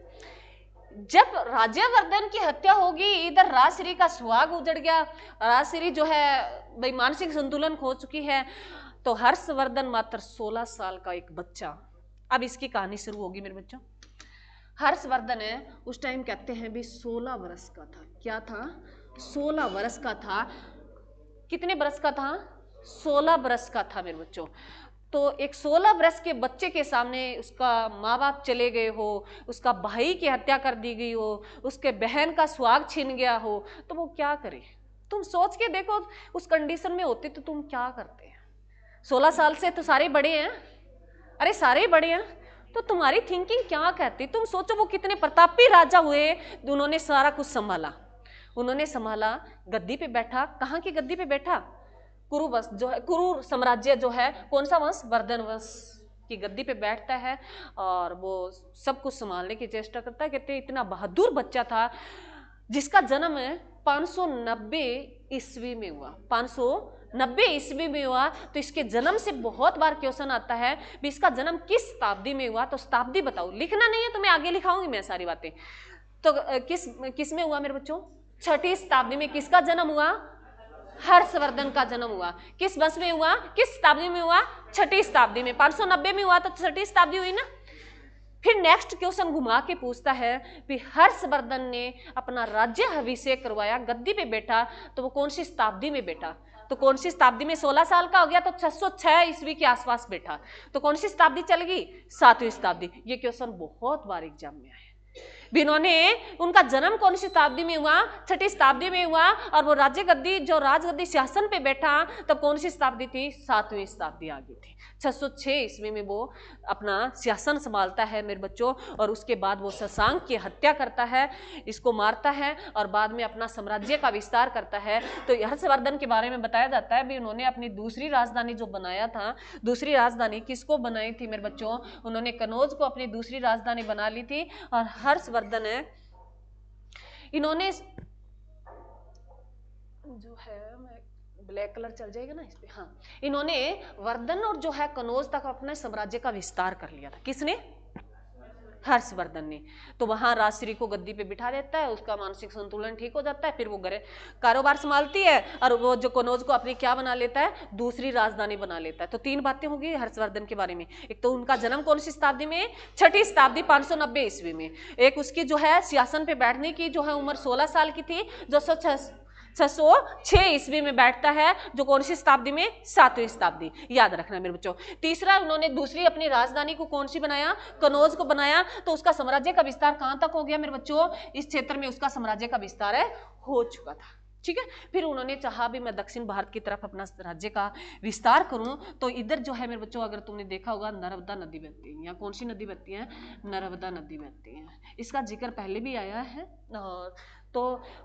Speaker 1: जब राज्यवर्धन की हत्या होगी, इधर राजश्री का सुहाग उजड़ गया, राजश्री जो है भाई मानसिक संतुलन खो चुकी है, तो हर्षवर्धन मात्र 16 साल का एक बच्चा। अब इसकी कहानी शुरू होगी मेरे बच्चों। हर्षवर्धन है उस टाइम कहते हैं भी 16 वर्ष का था। क्या था? 16 वर्ष का था। कितने वर्ष का था? 16 वर्ष का था मेरे बच्चों। तो एक 16 वर्ष के बच्चे के सामने उसका माँ बाप चले गए हो, उसका भाई की हत्या कर दी गई हो, उसके बहन का सुहाग छीन गया हो, तो वो क्या करे? तुम सोच के देखो, उस कंडीशन में होते तो तुम क्या करते हैं? 16 साल से तो सारे बड़े हैं, अरे सारे बड़े हैं, तो तुम्हारी थिंकिंग क्या कहती? तुम सोचो वो कितने प्रतापी राजा हुए, उन्होंने सारा कुछ संभाला, उन्होंने संभाला, गद्दी पे बैठा। कहाँ की गद्दी पे बैठा? कुरु वंश जो है, कुरु साम्राज्य जो है, कौन सा वंश? वर्धन वंश की गद्दी पे बैठता है और वो सब कुछ संभालने की चेष्टा करता है। कहते हैं इतना बहादुर बच्चा था जिसका जन्म 590 ईस्वी में हुआ। 590 ईस्वी में हुआ। तो इसके जन्म से बहुत बार क्वेश्चन आता है भी इसका जन्म किस शताब्दी में हुआ? तो शताब्दी बताओ, लिखना नहीं है तो मैं आगे लिखाऊंगी मैं सारी बातें। तो किस में हुआ मेरे बच्चों? 6ठी शताब्दी में। किसका जन्म हुआ? हर्षवर्धन का जन्म हुआ। किस वर्ष में हुआ? किस शताब्दी में हुआ? 6ठी शताब्दी में। 590 में हुआ तो 6ठी शताब्दी हुई ना। फिर नेक्स्ट क्वेश्चन घुमा के पूछता है कि हर्षवर्धन ने अपना राज्य अभिषेक करवाया, गद्दी पे बैठा, तो वो कौन सी शताब्दी में बैठा? तो कौन सी शताब्दी में? 16 साल का हो गया तो 606 ईस्वी के आसपास बैठा। तो कौन सी शताब्दी चल गई? 7वीं शताब्दी। ये क्वेश्चन बहुत बार एग्जाम में आया। इन्होंने, उनका जन्म कौन सी शताब्दी में हुआ? 6ठी शताब्दी में हुआ। और वो राज्य गद्दी, जो राजगद्दी सिंहासन पे बैठा, तब कौन सी शताब्दी थी? 7वीं शताब्दी आ गई थी। 606 ईस्वी में वो अपना सिंहासन संभालता है मेरे बच्चों। और उसके बाद वो शशांक की हत्या करता है, इसको मारता है और बाद में अपना साम्राज्य का विस्तार करता है। तो हर्षवर्धन के बारे में बताया जाता है भी उन्होंने अपनी दूसरी राजधानी जो बनाया था, दूसरी राजधानी किसको बनाई थी मेरे बच्चों? उन्होंने कनौज को अपनी दूसरी राजधानी बना ली थी। और हर्षवर्धन है, इन्होंने जो है, ब्लैक कलर चल जाएगा ना इस पे, हाँ, इन्होंने वर्धन और जो है कनौज तक अपने साम्राज्य का विस्तार कर लिया था। किसने? हर्षवर्धन ने। तो वहां राजश्री को गद्दी पे बिठा देता है, उसका मानसिक संतुलन ठीक हो जाता है, फिर वो कारोबार संभालती है और वो जो कनौज को अपनी क्या बना लेता है? दूसरी राजधानी बना लेता है। तो 3 बातें होगी हर्षवर्धन के बारे में। एक तो उनका जन्म कौन सी शताब्दी में? 6ठी शताब्दी 590 ईस्वी में। एक उसकी जो है सिंहासन पे बैठने की जो है उम्र 16 साल की थी, जो 606 ईस्वी में बैठता है, जो कौन सी शताब्दी में? 7वीं शताब्दी। याद रखना मेरे बच्चों। तीसरा, उन्होंने दूसरी अपनी राजधानी को कौन सी बनाया? कनौज को बनाया। तो उसका साम्राज्य का विस्तार कहां तक हो गया मेरे बच्चों? इस क्षेत्र में उसका साम्राज्य का विस्तार हो चुका था। ठीक है। फिर उन्होंने चाहा भी मैं दक्षिण भारत की तरफ अपना राज्य का विस्तार करूं, तो इधर जो है मेरे बच्चों, अगर तुमने देखा होगा नर्मदा नदी बहती है। यहाँ कौन सी नदी बहती है? नर्मदा नदी बहती है। इसका जिक्र पहले भी आया है। तो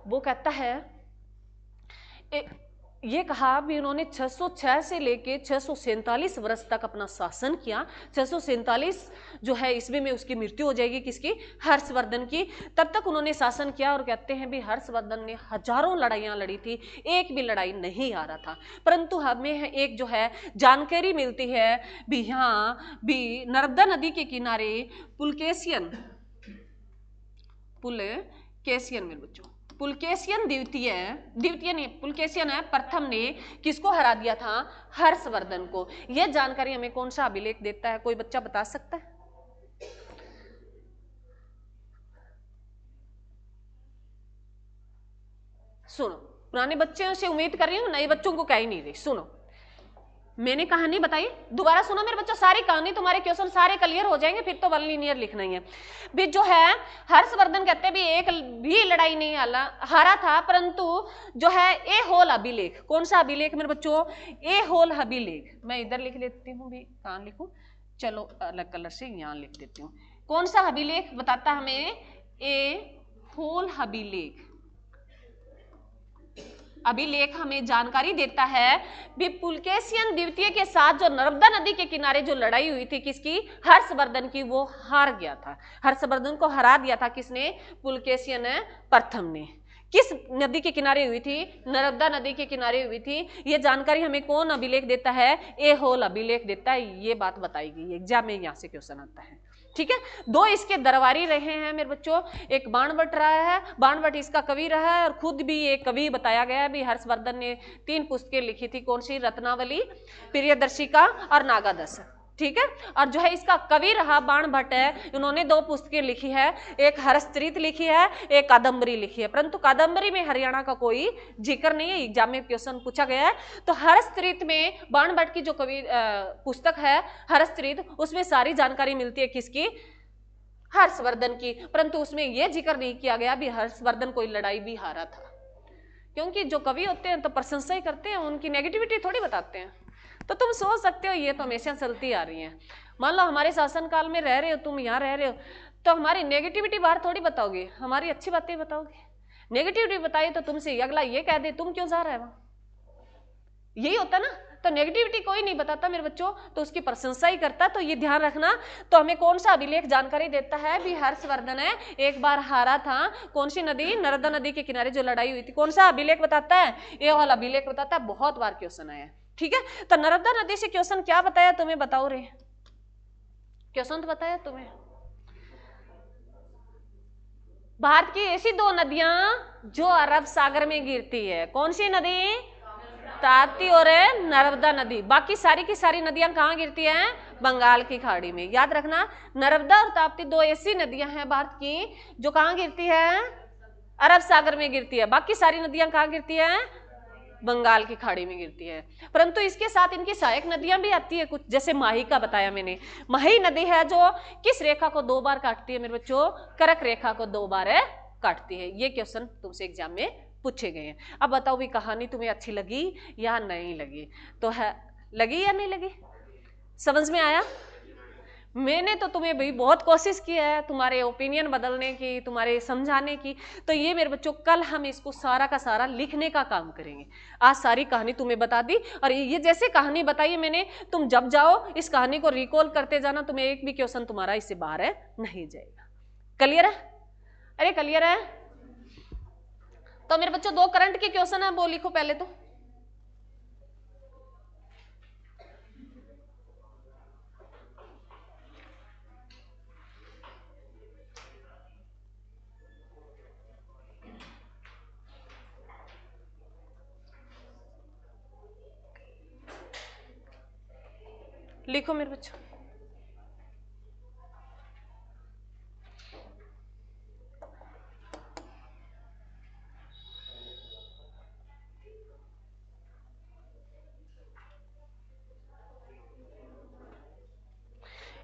Speaker 1: वो कहता है, ये कहा भी उन्होंने 606 से लेके 647 वर्ष तक अपना शासन किया। 647 जो है ईस्वी में उसकी मृत्यु हो जाएगी। किसकी? हर्षवर्धन की। तब तक उन्होंने शासन किया। और कहते हैं भी हर्षवर्धन ने हजारों लड़ाइयां लड़ी थी, एक भी लड़ाई नहीं हारा था। परंतु हमें एक जो है जानकारी मिलती है भी यहाँ भी नर्मदा नदी के किनारे पुलकेशियन मेरे बच्चों, पुलकेशियन द्वितीय ने, पुलकेशियन है प्रथम ने किसको हरा दिया था? हर्षवर्धन को। यह जानकारी हमें कौन सा अभिलेख देता है? कोई बच्चा बता सकता है? सुनो, पुराने बच्चों से उम्मीद कर रही हूं, नए बच्चों को कह ही नहीं रही। सुनो, मैंने कहानी बताई, दोबारा सुनो मेरे बच्चों। सारी कहानी, तुम्हारे क्वेश्चन सारे क्लियर हो जाएंगे, फिर तो वन लीनियर लिखना ही है भी। जो है हर्षवर्धन कहते भी एक भी लड़ाई नहीं हारा था, परंतु जो है ए होल अभिलेख, कौन सा अभिलेख मेरे बच्चों? ए होल अभिलेख। मैं इधर लिख लेती हूँ भी, कहाँ लिखूं? चलो अलग कलर से यहाँ लिख देती हूँ। कौन सा अभिलेख बताता हमें? ए होल अभिलेख हमें जानकारी देता है भी पुलकेशियन द्वितीय के साथ जो नर्मदा नदी के किनारे जो लड़ाई हुई थी, किसकी? हर्षवर्धन की, वो हार गया था। हर्षवर्धन को हरा दिया था किसने? पुलकेशियन प्रथम ने। किस नदी के किनारे हुई थी? नर्मदा नदी के किनारे हुई थी। ये जानकारी हमें कौन अभिलेख देता है? ए होल अभिलेख देता है। ये बात बताई गई एग्जाम में, यहां से क्वेश्चन आता है। ठीक है। 2 इसके दरबारी रहे हैं मेरे बच्चों। एक बाणभट्ट रहा है, बाणभट्ट इसका कवि रहा है और खुद भी एक कवि बताया गया है भी। हर्षवर्धन ने 3 पुस्तकें लिखी थी, कौन सी? रत्नावली, प्रियदर्शिका और नागादश। ठीक है। और जो है इसका कवि रहा बाण भट्ट है, उन्होंने 2 पुस्तकें लिखी है, एक हरस्त्रीत लिखी है, एक कादम्बरी लिखी है, परंतु कादम्बरी में हरियाणा का कोई जिक्र नहीं है। एग्जाम में क्वेश्चन पूछा गया है। तो हरस्त्रीत में बाण भट्ट की जो कवि पुस्तक है हरस्त्रीत, उसमें सारी जानकारी मिलती है किसकी, हर्षवर्धन की, परंतु उसमें यह जिक्र नहीं किया गया भी हर्षवर्धन कोई लड़ाई भी हारा था, क्योंकि जो कवि होते हैं तो प्रशंसा ही करते हैं, उनकी नेगेटिविटी थोड़ी बताते हैं। तो तुम सोच सकते हो ये तो हमेशा चलती आ रही है। मान लो हमारे शासन काल में रह रहे हो, तुम यहाँ रह रहे हो, तो हमारी नेगेटिविटी बाहर थोड़ी बताओगे, हमारी अच्छी बातें बताओगे। नेगेटिविटी बताई तो तुमसे अगला ये कह दे तुम क्यों जा रहे हो, यही होता ना। तो नेगेटिविटी कोई नहीं बताता मेरे बच्चों, तो उसकी प्रशंसा ही करता। तो ये ध्यान रखना। तो हमें कौन सा अभिलेख जानकारी देता है भी हर्षवर्धन है एक बार हारा था, कौन सी नदी, नर्मदा नदी के किनारे जो लड़ाई हुई थी, कौन सा अभिलेख बताता है, ये वाला अभिलेख बताता है। बहुत बार क्वेश्चन आया, ठीक है। तो नर्मदा नदी से क्वेश्चन क्या बताया तुम्हें, बताओ रे, क्वेश्चन तो बताया तुम्हें। भारत की ऐसी 2 नदियां जो अरब सागर में गिरती है, कौन सी नदी, ताप्ती और नर्मदा नदी। बाकी सारी की सारी नदियां कहां गिरती हैं, बंगाल की खाड़ी में। याद रखना, नर्मदा और ताप्ती 2 ऐसी नदियां हैं भारत की जो कहां गिरती है, अरब सागर में गिरती है। बाकी सारी नदियां कहां गिरती है, बंगाल की खाड़ी में गिरती है। परंतु इसके साथ इनकी सहायक नदियां भी आती है कुछ, जैसे माही का बताया मैंने। माही नदी है जो किस रेखा को 2 बार काटती है मेरे बच्चों, कर्क रेखा को 2 बार काटती है। ये क्वेश्चन तुमसे एग्जाम में पूछे गए हैं। अब बताओ भी कहानी तुम्हें अच्छी लगी या नहीं लगी, तो है लगी या नहीं लगी, समझ में आया। मैंने तो तुम्हें भी बहुत कोशिश की है तुम्हारे ओपिनियन बदलने की, तुम्हारे समझाने की। तो ये मेरे बच्चों कल हम इसको सारा का सारा लिखने का काम करेंगे। आज सारी कहानी तुम्हें बता दी, और ये जैसे कहानी बताई मैंने, तुम जब जाओ इस कहानी को रिकॉल करते जाना, तुम्हें एक भी क्वेश्चन तुम्हारा इससे बाहर नहीं जाएगा। क्लियर है, अरे क्लियर है। तो मेरे बच्चों 2 करंट के क्वेश्चन है, वो लिखो पहले तो। लिखो मेरे बच्चों।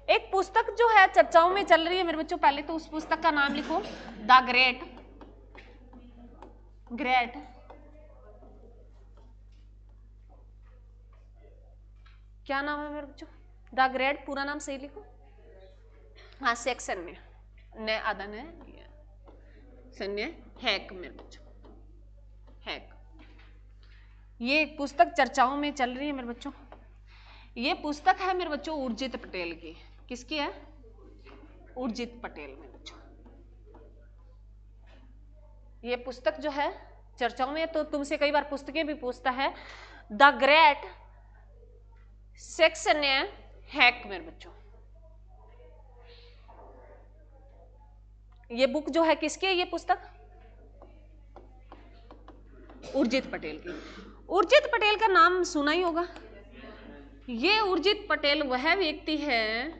Speaker 1: एक पुस्तक जो है चर्चाओं में चल रही है मेरे बच्चों, पहले तो उस पुस्तक का नाम लिखो, द ग्रेट क्या नाम है मेरे बच्चों, द ग्रेट पूरा नाम सही लिखो। हाँ, सेक्शन ने आदन है सन्य हैक मेरे बच्चों, हैक। ये पुस्तक चर्चाओं में चल रही है मेरे बच्चों। ये पुस्तक है मेरे बच्चों उर्जित पटेल की। किसकी है, उर्जित पटेल मेरे बच्चों। ये पुस्तक जो है चर्चाओं में, तो तुमसे कई बार पुस्तकें भी पूछता है। द ग्रेट सेक्शन हैक मेरे बच्चों। ये बुक जो है किसकी है, ये पुस्तक उर्जित पटेल की। उर्जित पटेल का नाम सुना ही होगा। ये उर्जित पटेल वह व्यक्ति है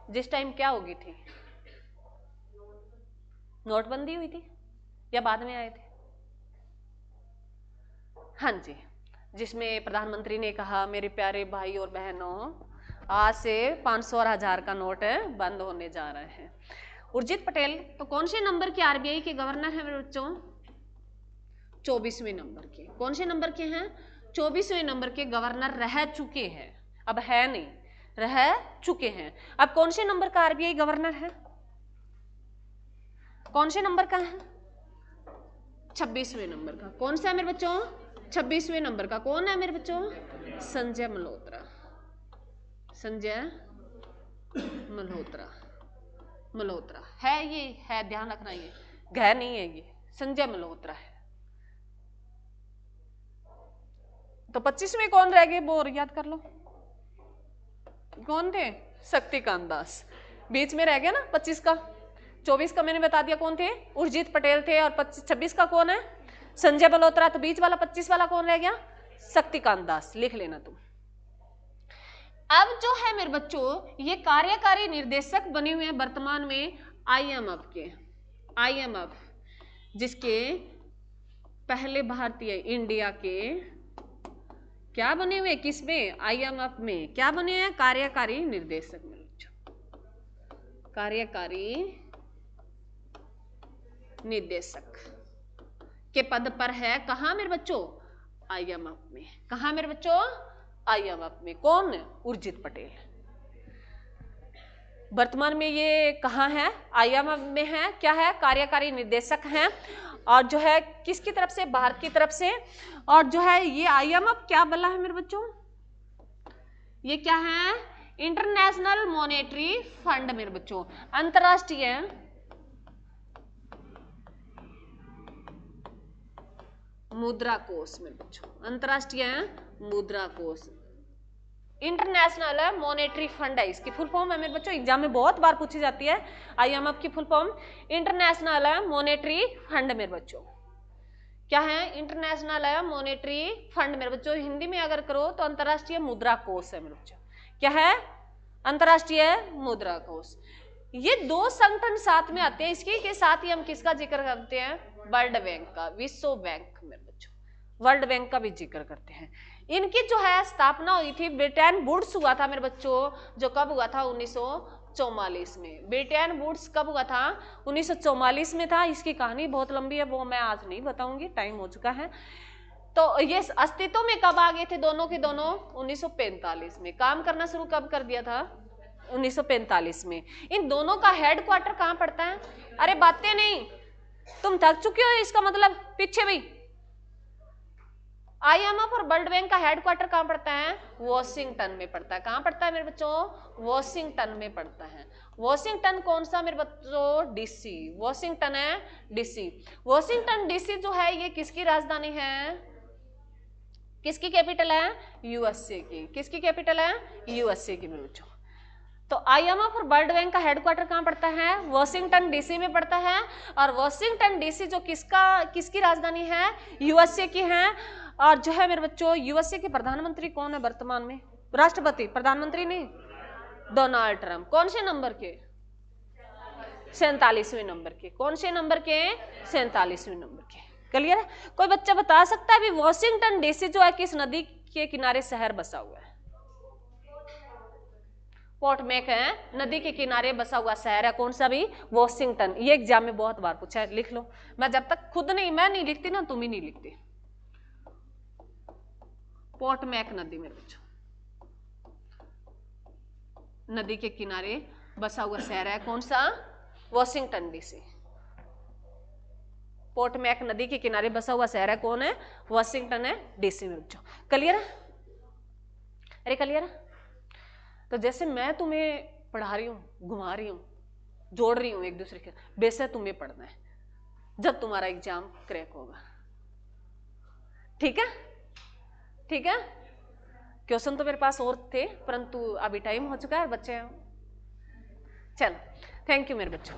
Speaker 1: जिस टाइम क्या हो गई थी, नोटबंदी हुई थी या बाद में आए थे, हाँ जी, जिसमें प्रधानमंत्री ने कहा मेरे प्यारे भाई और बहनों आज से 500 और 1000 का नोट बंद होने जा रहे हैं। उर्जित पटेल तो कौन से नंबर के आरबीआई के गवर्नर हैं मेरे बच्चों, 24वें नंबर के। कौन से नंबर के हैं, 24वें नंबर के गवर्नर रह चुके हैं, अब है नहीं, रह चुके हैं। अब कौन से नंबर का आरबीआई गवर्नर है, कौन से नंबर का है, 26वें नंबर का। कौन सा है मेरे बच्चों, 26वें नंबर का। कौन है मेरे बच्चों, संजय मल्होत्रा, संजय मल्होत्रा, मल्होत्रा है, ये है, ध्यान रखना, ये गह नहीं है, ये संजय मल्होत्रा है। तो 25वें कौन रह गए, वो याद कर लो, कौन थे, शक्तिकांत दास। बीच में रह गया ना 25 का, 24 का मैंने बता दिया कौन थे, उर्जित पटेल थे, और 26 का कौन है, संजय मल्होत्रा। तो बीच वाला 25 वाला कौन रह गया, शक्तिकांत दास। लिख लेना तुम, अब जो है मेरे बच्चों ये कार्यकारी निर्देशक बने हुए हैं वर्तमान में आईएमएफ के, आईएमएफ जिसके पहले भारतीय इंडिया के क्या बने हुए, किसमें, आईएमएफ में क्या बने हैं, कार्यकारी निर्देशक में, कार्यकारी निर्देशक के पद पर है, कहां मेरे बच्चों, आईएमएफ में। कहां मेरे बच्चों, आईएमएफ में। कौन, उर्जित पटेल। वर्तमान में ये कहां है, आईएमएफ में है, क्या है, कार्यकारी निर्देशक हैं, और जो है किसकी तरफ से, भारत की तरफ से। और जो है ये आईएमएफ क्या बोला है मेरे बच्चों, ये क्या है, इंटरनेशनल मॉनेटरी फंड मेरे बच्चों, अंतरराष्ट्रीय मुद्रा कोष मेरे बच्चों, अंतरराष्ट्रीय मुद्रा कोष, इंटरनेशनल मॉनेटरी फंड है इसकी फुल फॉर्म है मेरे बच्चों, एग्जाम में बहुत बार पूछी जाती है। आईएमएफ की full form international monetary fund मेरे बच्चों, क्या है, इंटरनेशनल मॉनेटरी फंड मेरे बच्चों। हिंदी में अगर करो तो अंतरराष्ट्रीय मुद्रा कोष है मेरे बच्चों, क्या है, अंतरराष्ट्रीय मुद्रा कोष। ये दो संगठन साथ में आते हैं, इसके के साथ ही हम किसका जिक्र करते हैं, वर्ल्ड बैंक का, विश्व बैंक मेरे बच्चों, वर्ल्ड बैंक का भी जिक्र करते हैं। इनकी जो है स्थापना हुई थी, ब्रिटेन वुड्स हुआ था मेरे बच्चों, जो कब हुआ था, 1944 में। ब्रिटेन वुड्स कब हुआ था, 1944 में था। इसकी कहानी बहुत लंबी है, वो मैं आज नहीं बताऊंगी, टाइम हो चुका है। तो ये अस्तित्व में कब आ गए थे दोनों के दोनों, 1945 में। काम करना शुरू कब कर दिया था, 1945 में। इन दोनों का हेडक्वार्टर कहां पड़ता है, अरे बातें नहीं, तुम थक चुके हो, इसका मतलब पीछे भी। आईएमएफ और वर्ल्ड बैंक का हेडक्वार्टर कहां पड़ता है, वॉशिंगटन में पड़ता है। कहां पड़ता है मेरे बच्चों, वॉशिंगटन में पड़ता है। वॉशिंगटन कौन सा मेरे बच्चों, डीसी, वॉशिंगटन है डीसी। वॉशिंगटन डीसी जो है ये किसकी राजधानी है, किसकी कैपिटल है, यूएसए की। किसकी कैपिटल है, यूएसए की मेरे बच्चों। तो आईएमएफ और वर्ल्ड बैंक का हेडक्वार्टर कहां पड़ता है, वॉशिंगटन डीसी में पड़ता है। और वॉशिंगटन डीसी जो किसकी राजधानी है, यूएसए की है। और जो है मेरे बच्चों यूएसए के प्रधानमंत्री कौन है वर्तमान में, राष्ट्रपति, प्रधानमंत्री नहीं, डोनाल्ड ट्रंप। कौन से नंबर के, 47वें नंबर के। कौन से नंबर के, 47वें नंबर के। क्लियर है। कोई बच्चा बता सकता है भी वॉशिंगटन डीसी जो है किस नदी के किनारे शहर बसा हुआ है, पोर्टमैक है, नदी के किनारे बसा हुआ शहर है, कौन सा भी, वॉशिंगटन। ये एग्जाम में बहुत बार पूछा है, लिख लो। मैं जब तक खुद नहीं, मैं नहीं लिखती ना, तुम ही नहीं लिखती। पोर्टमैक नदी में बच्चों, नदी के किनारे बसा हुआ शहर है, कौन सा, वॉशिंगटन डीसी। पोर्टमैक नदी के किनारे बसा हुआ शहर है, कौन है, वॉशिंगटन है डीसी में बच्चों। क्लियर है, अरे क्लियर है। तो जैसे मैं तुम्हें पढ़ा रही हूं, घुमा रही हूं, जोड़ रही हूं एक दूसरे के, वैसे तुम्हें पढ़ना है जब तुम्हारा एग्जाम क्रैक होगा। ठीक है, ठीक है। क्वेश्चन तो मेरे पास और थे, परंतु अभी टाइम हो चुका है, बच्चे चलो, थैंक यू मेरे बच्चों।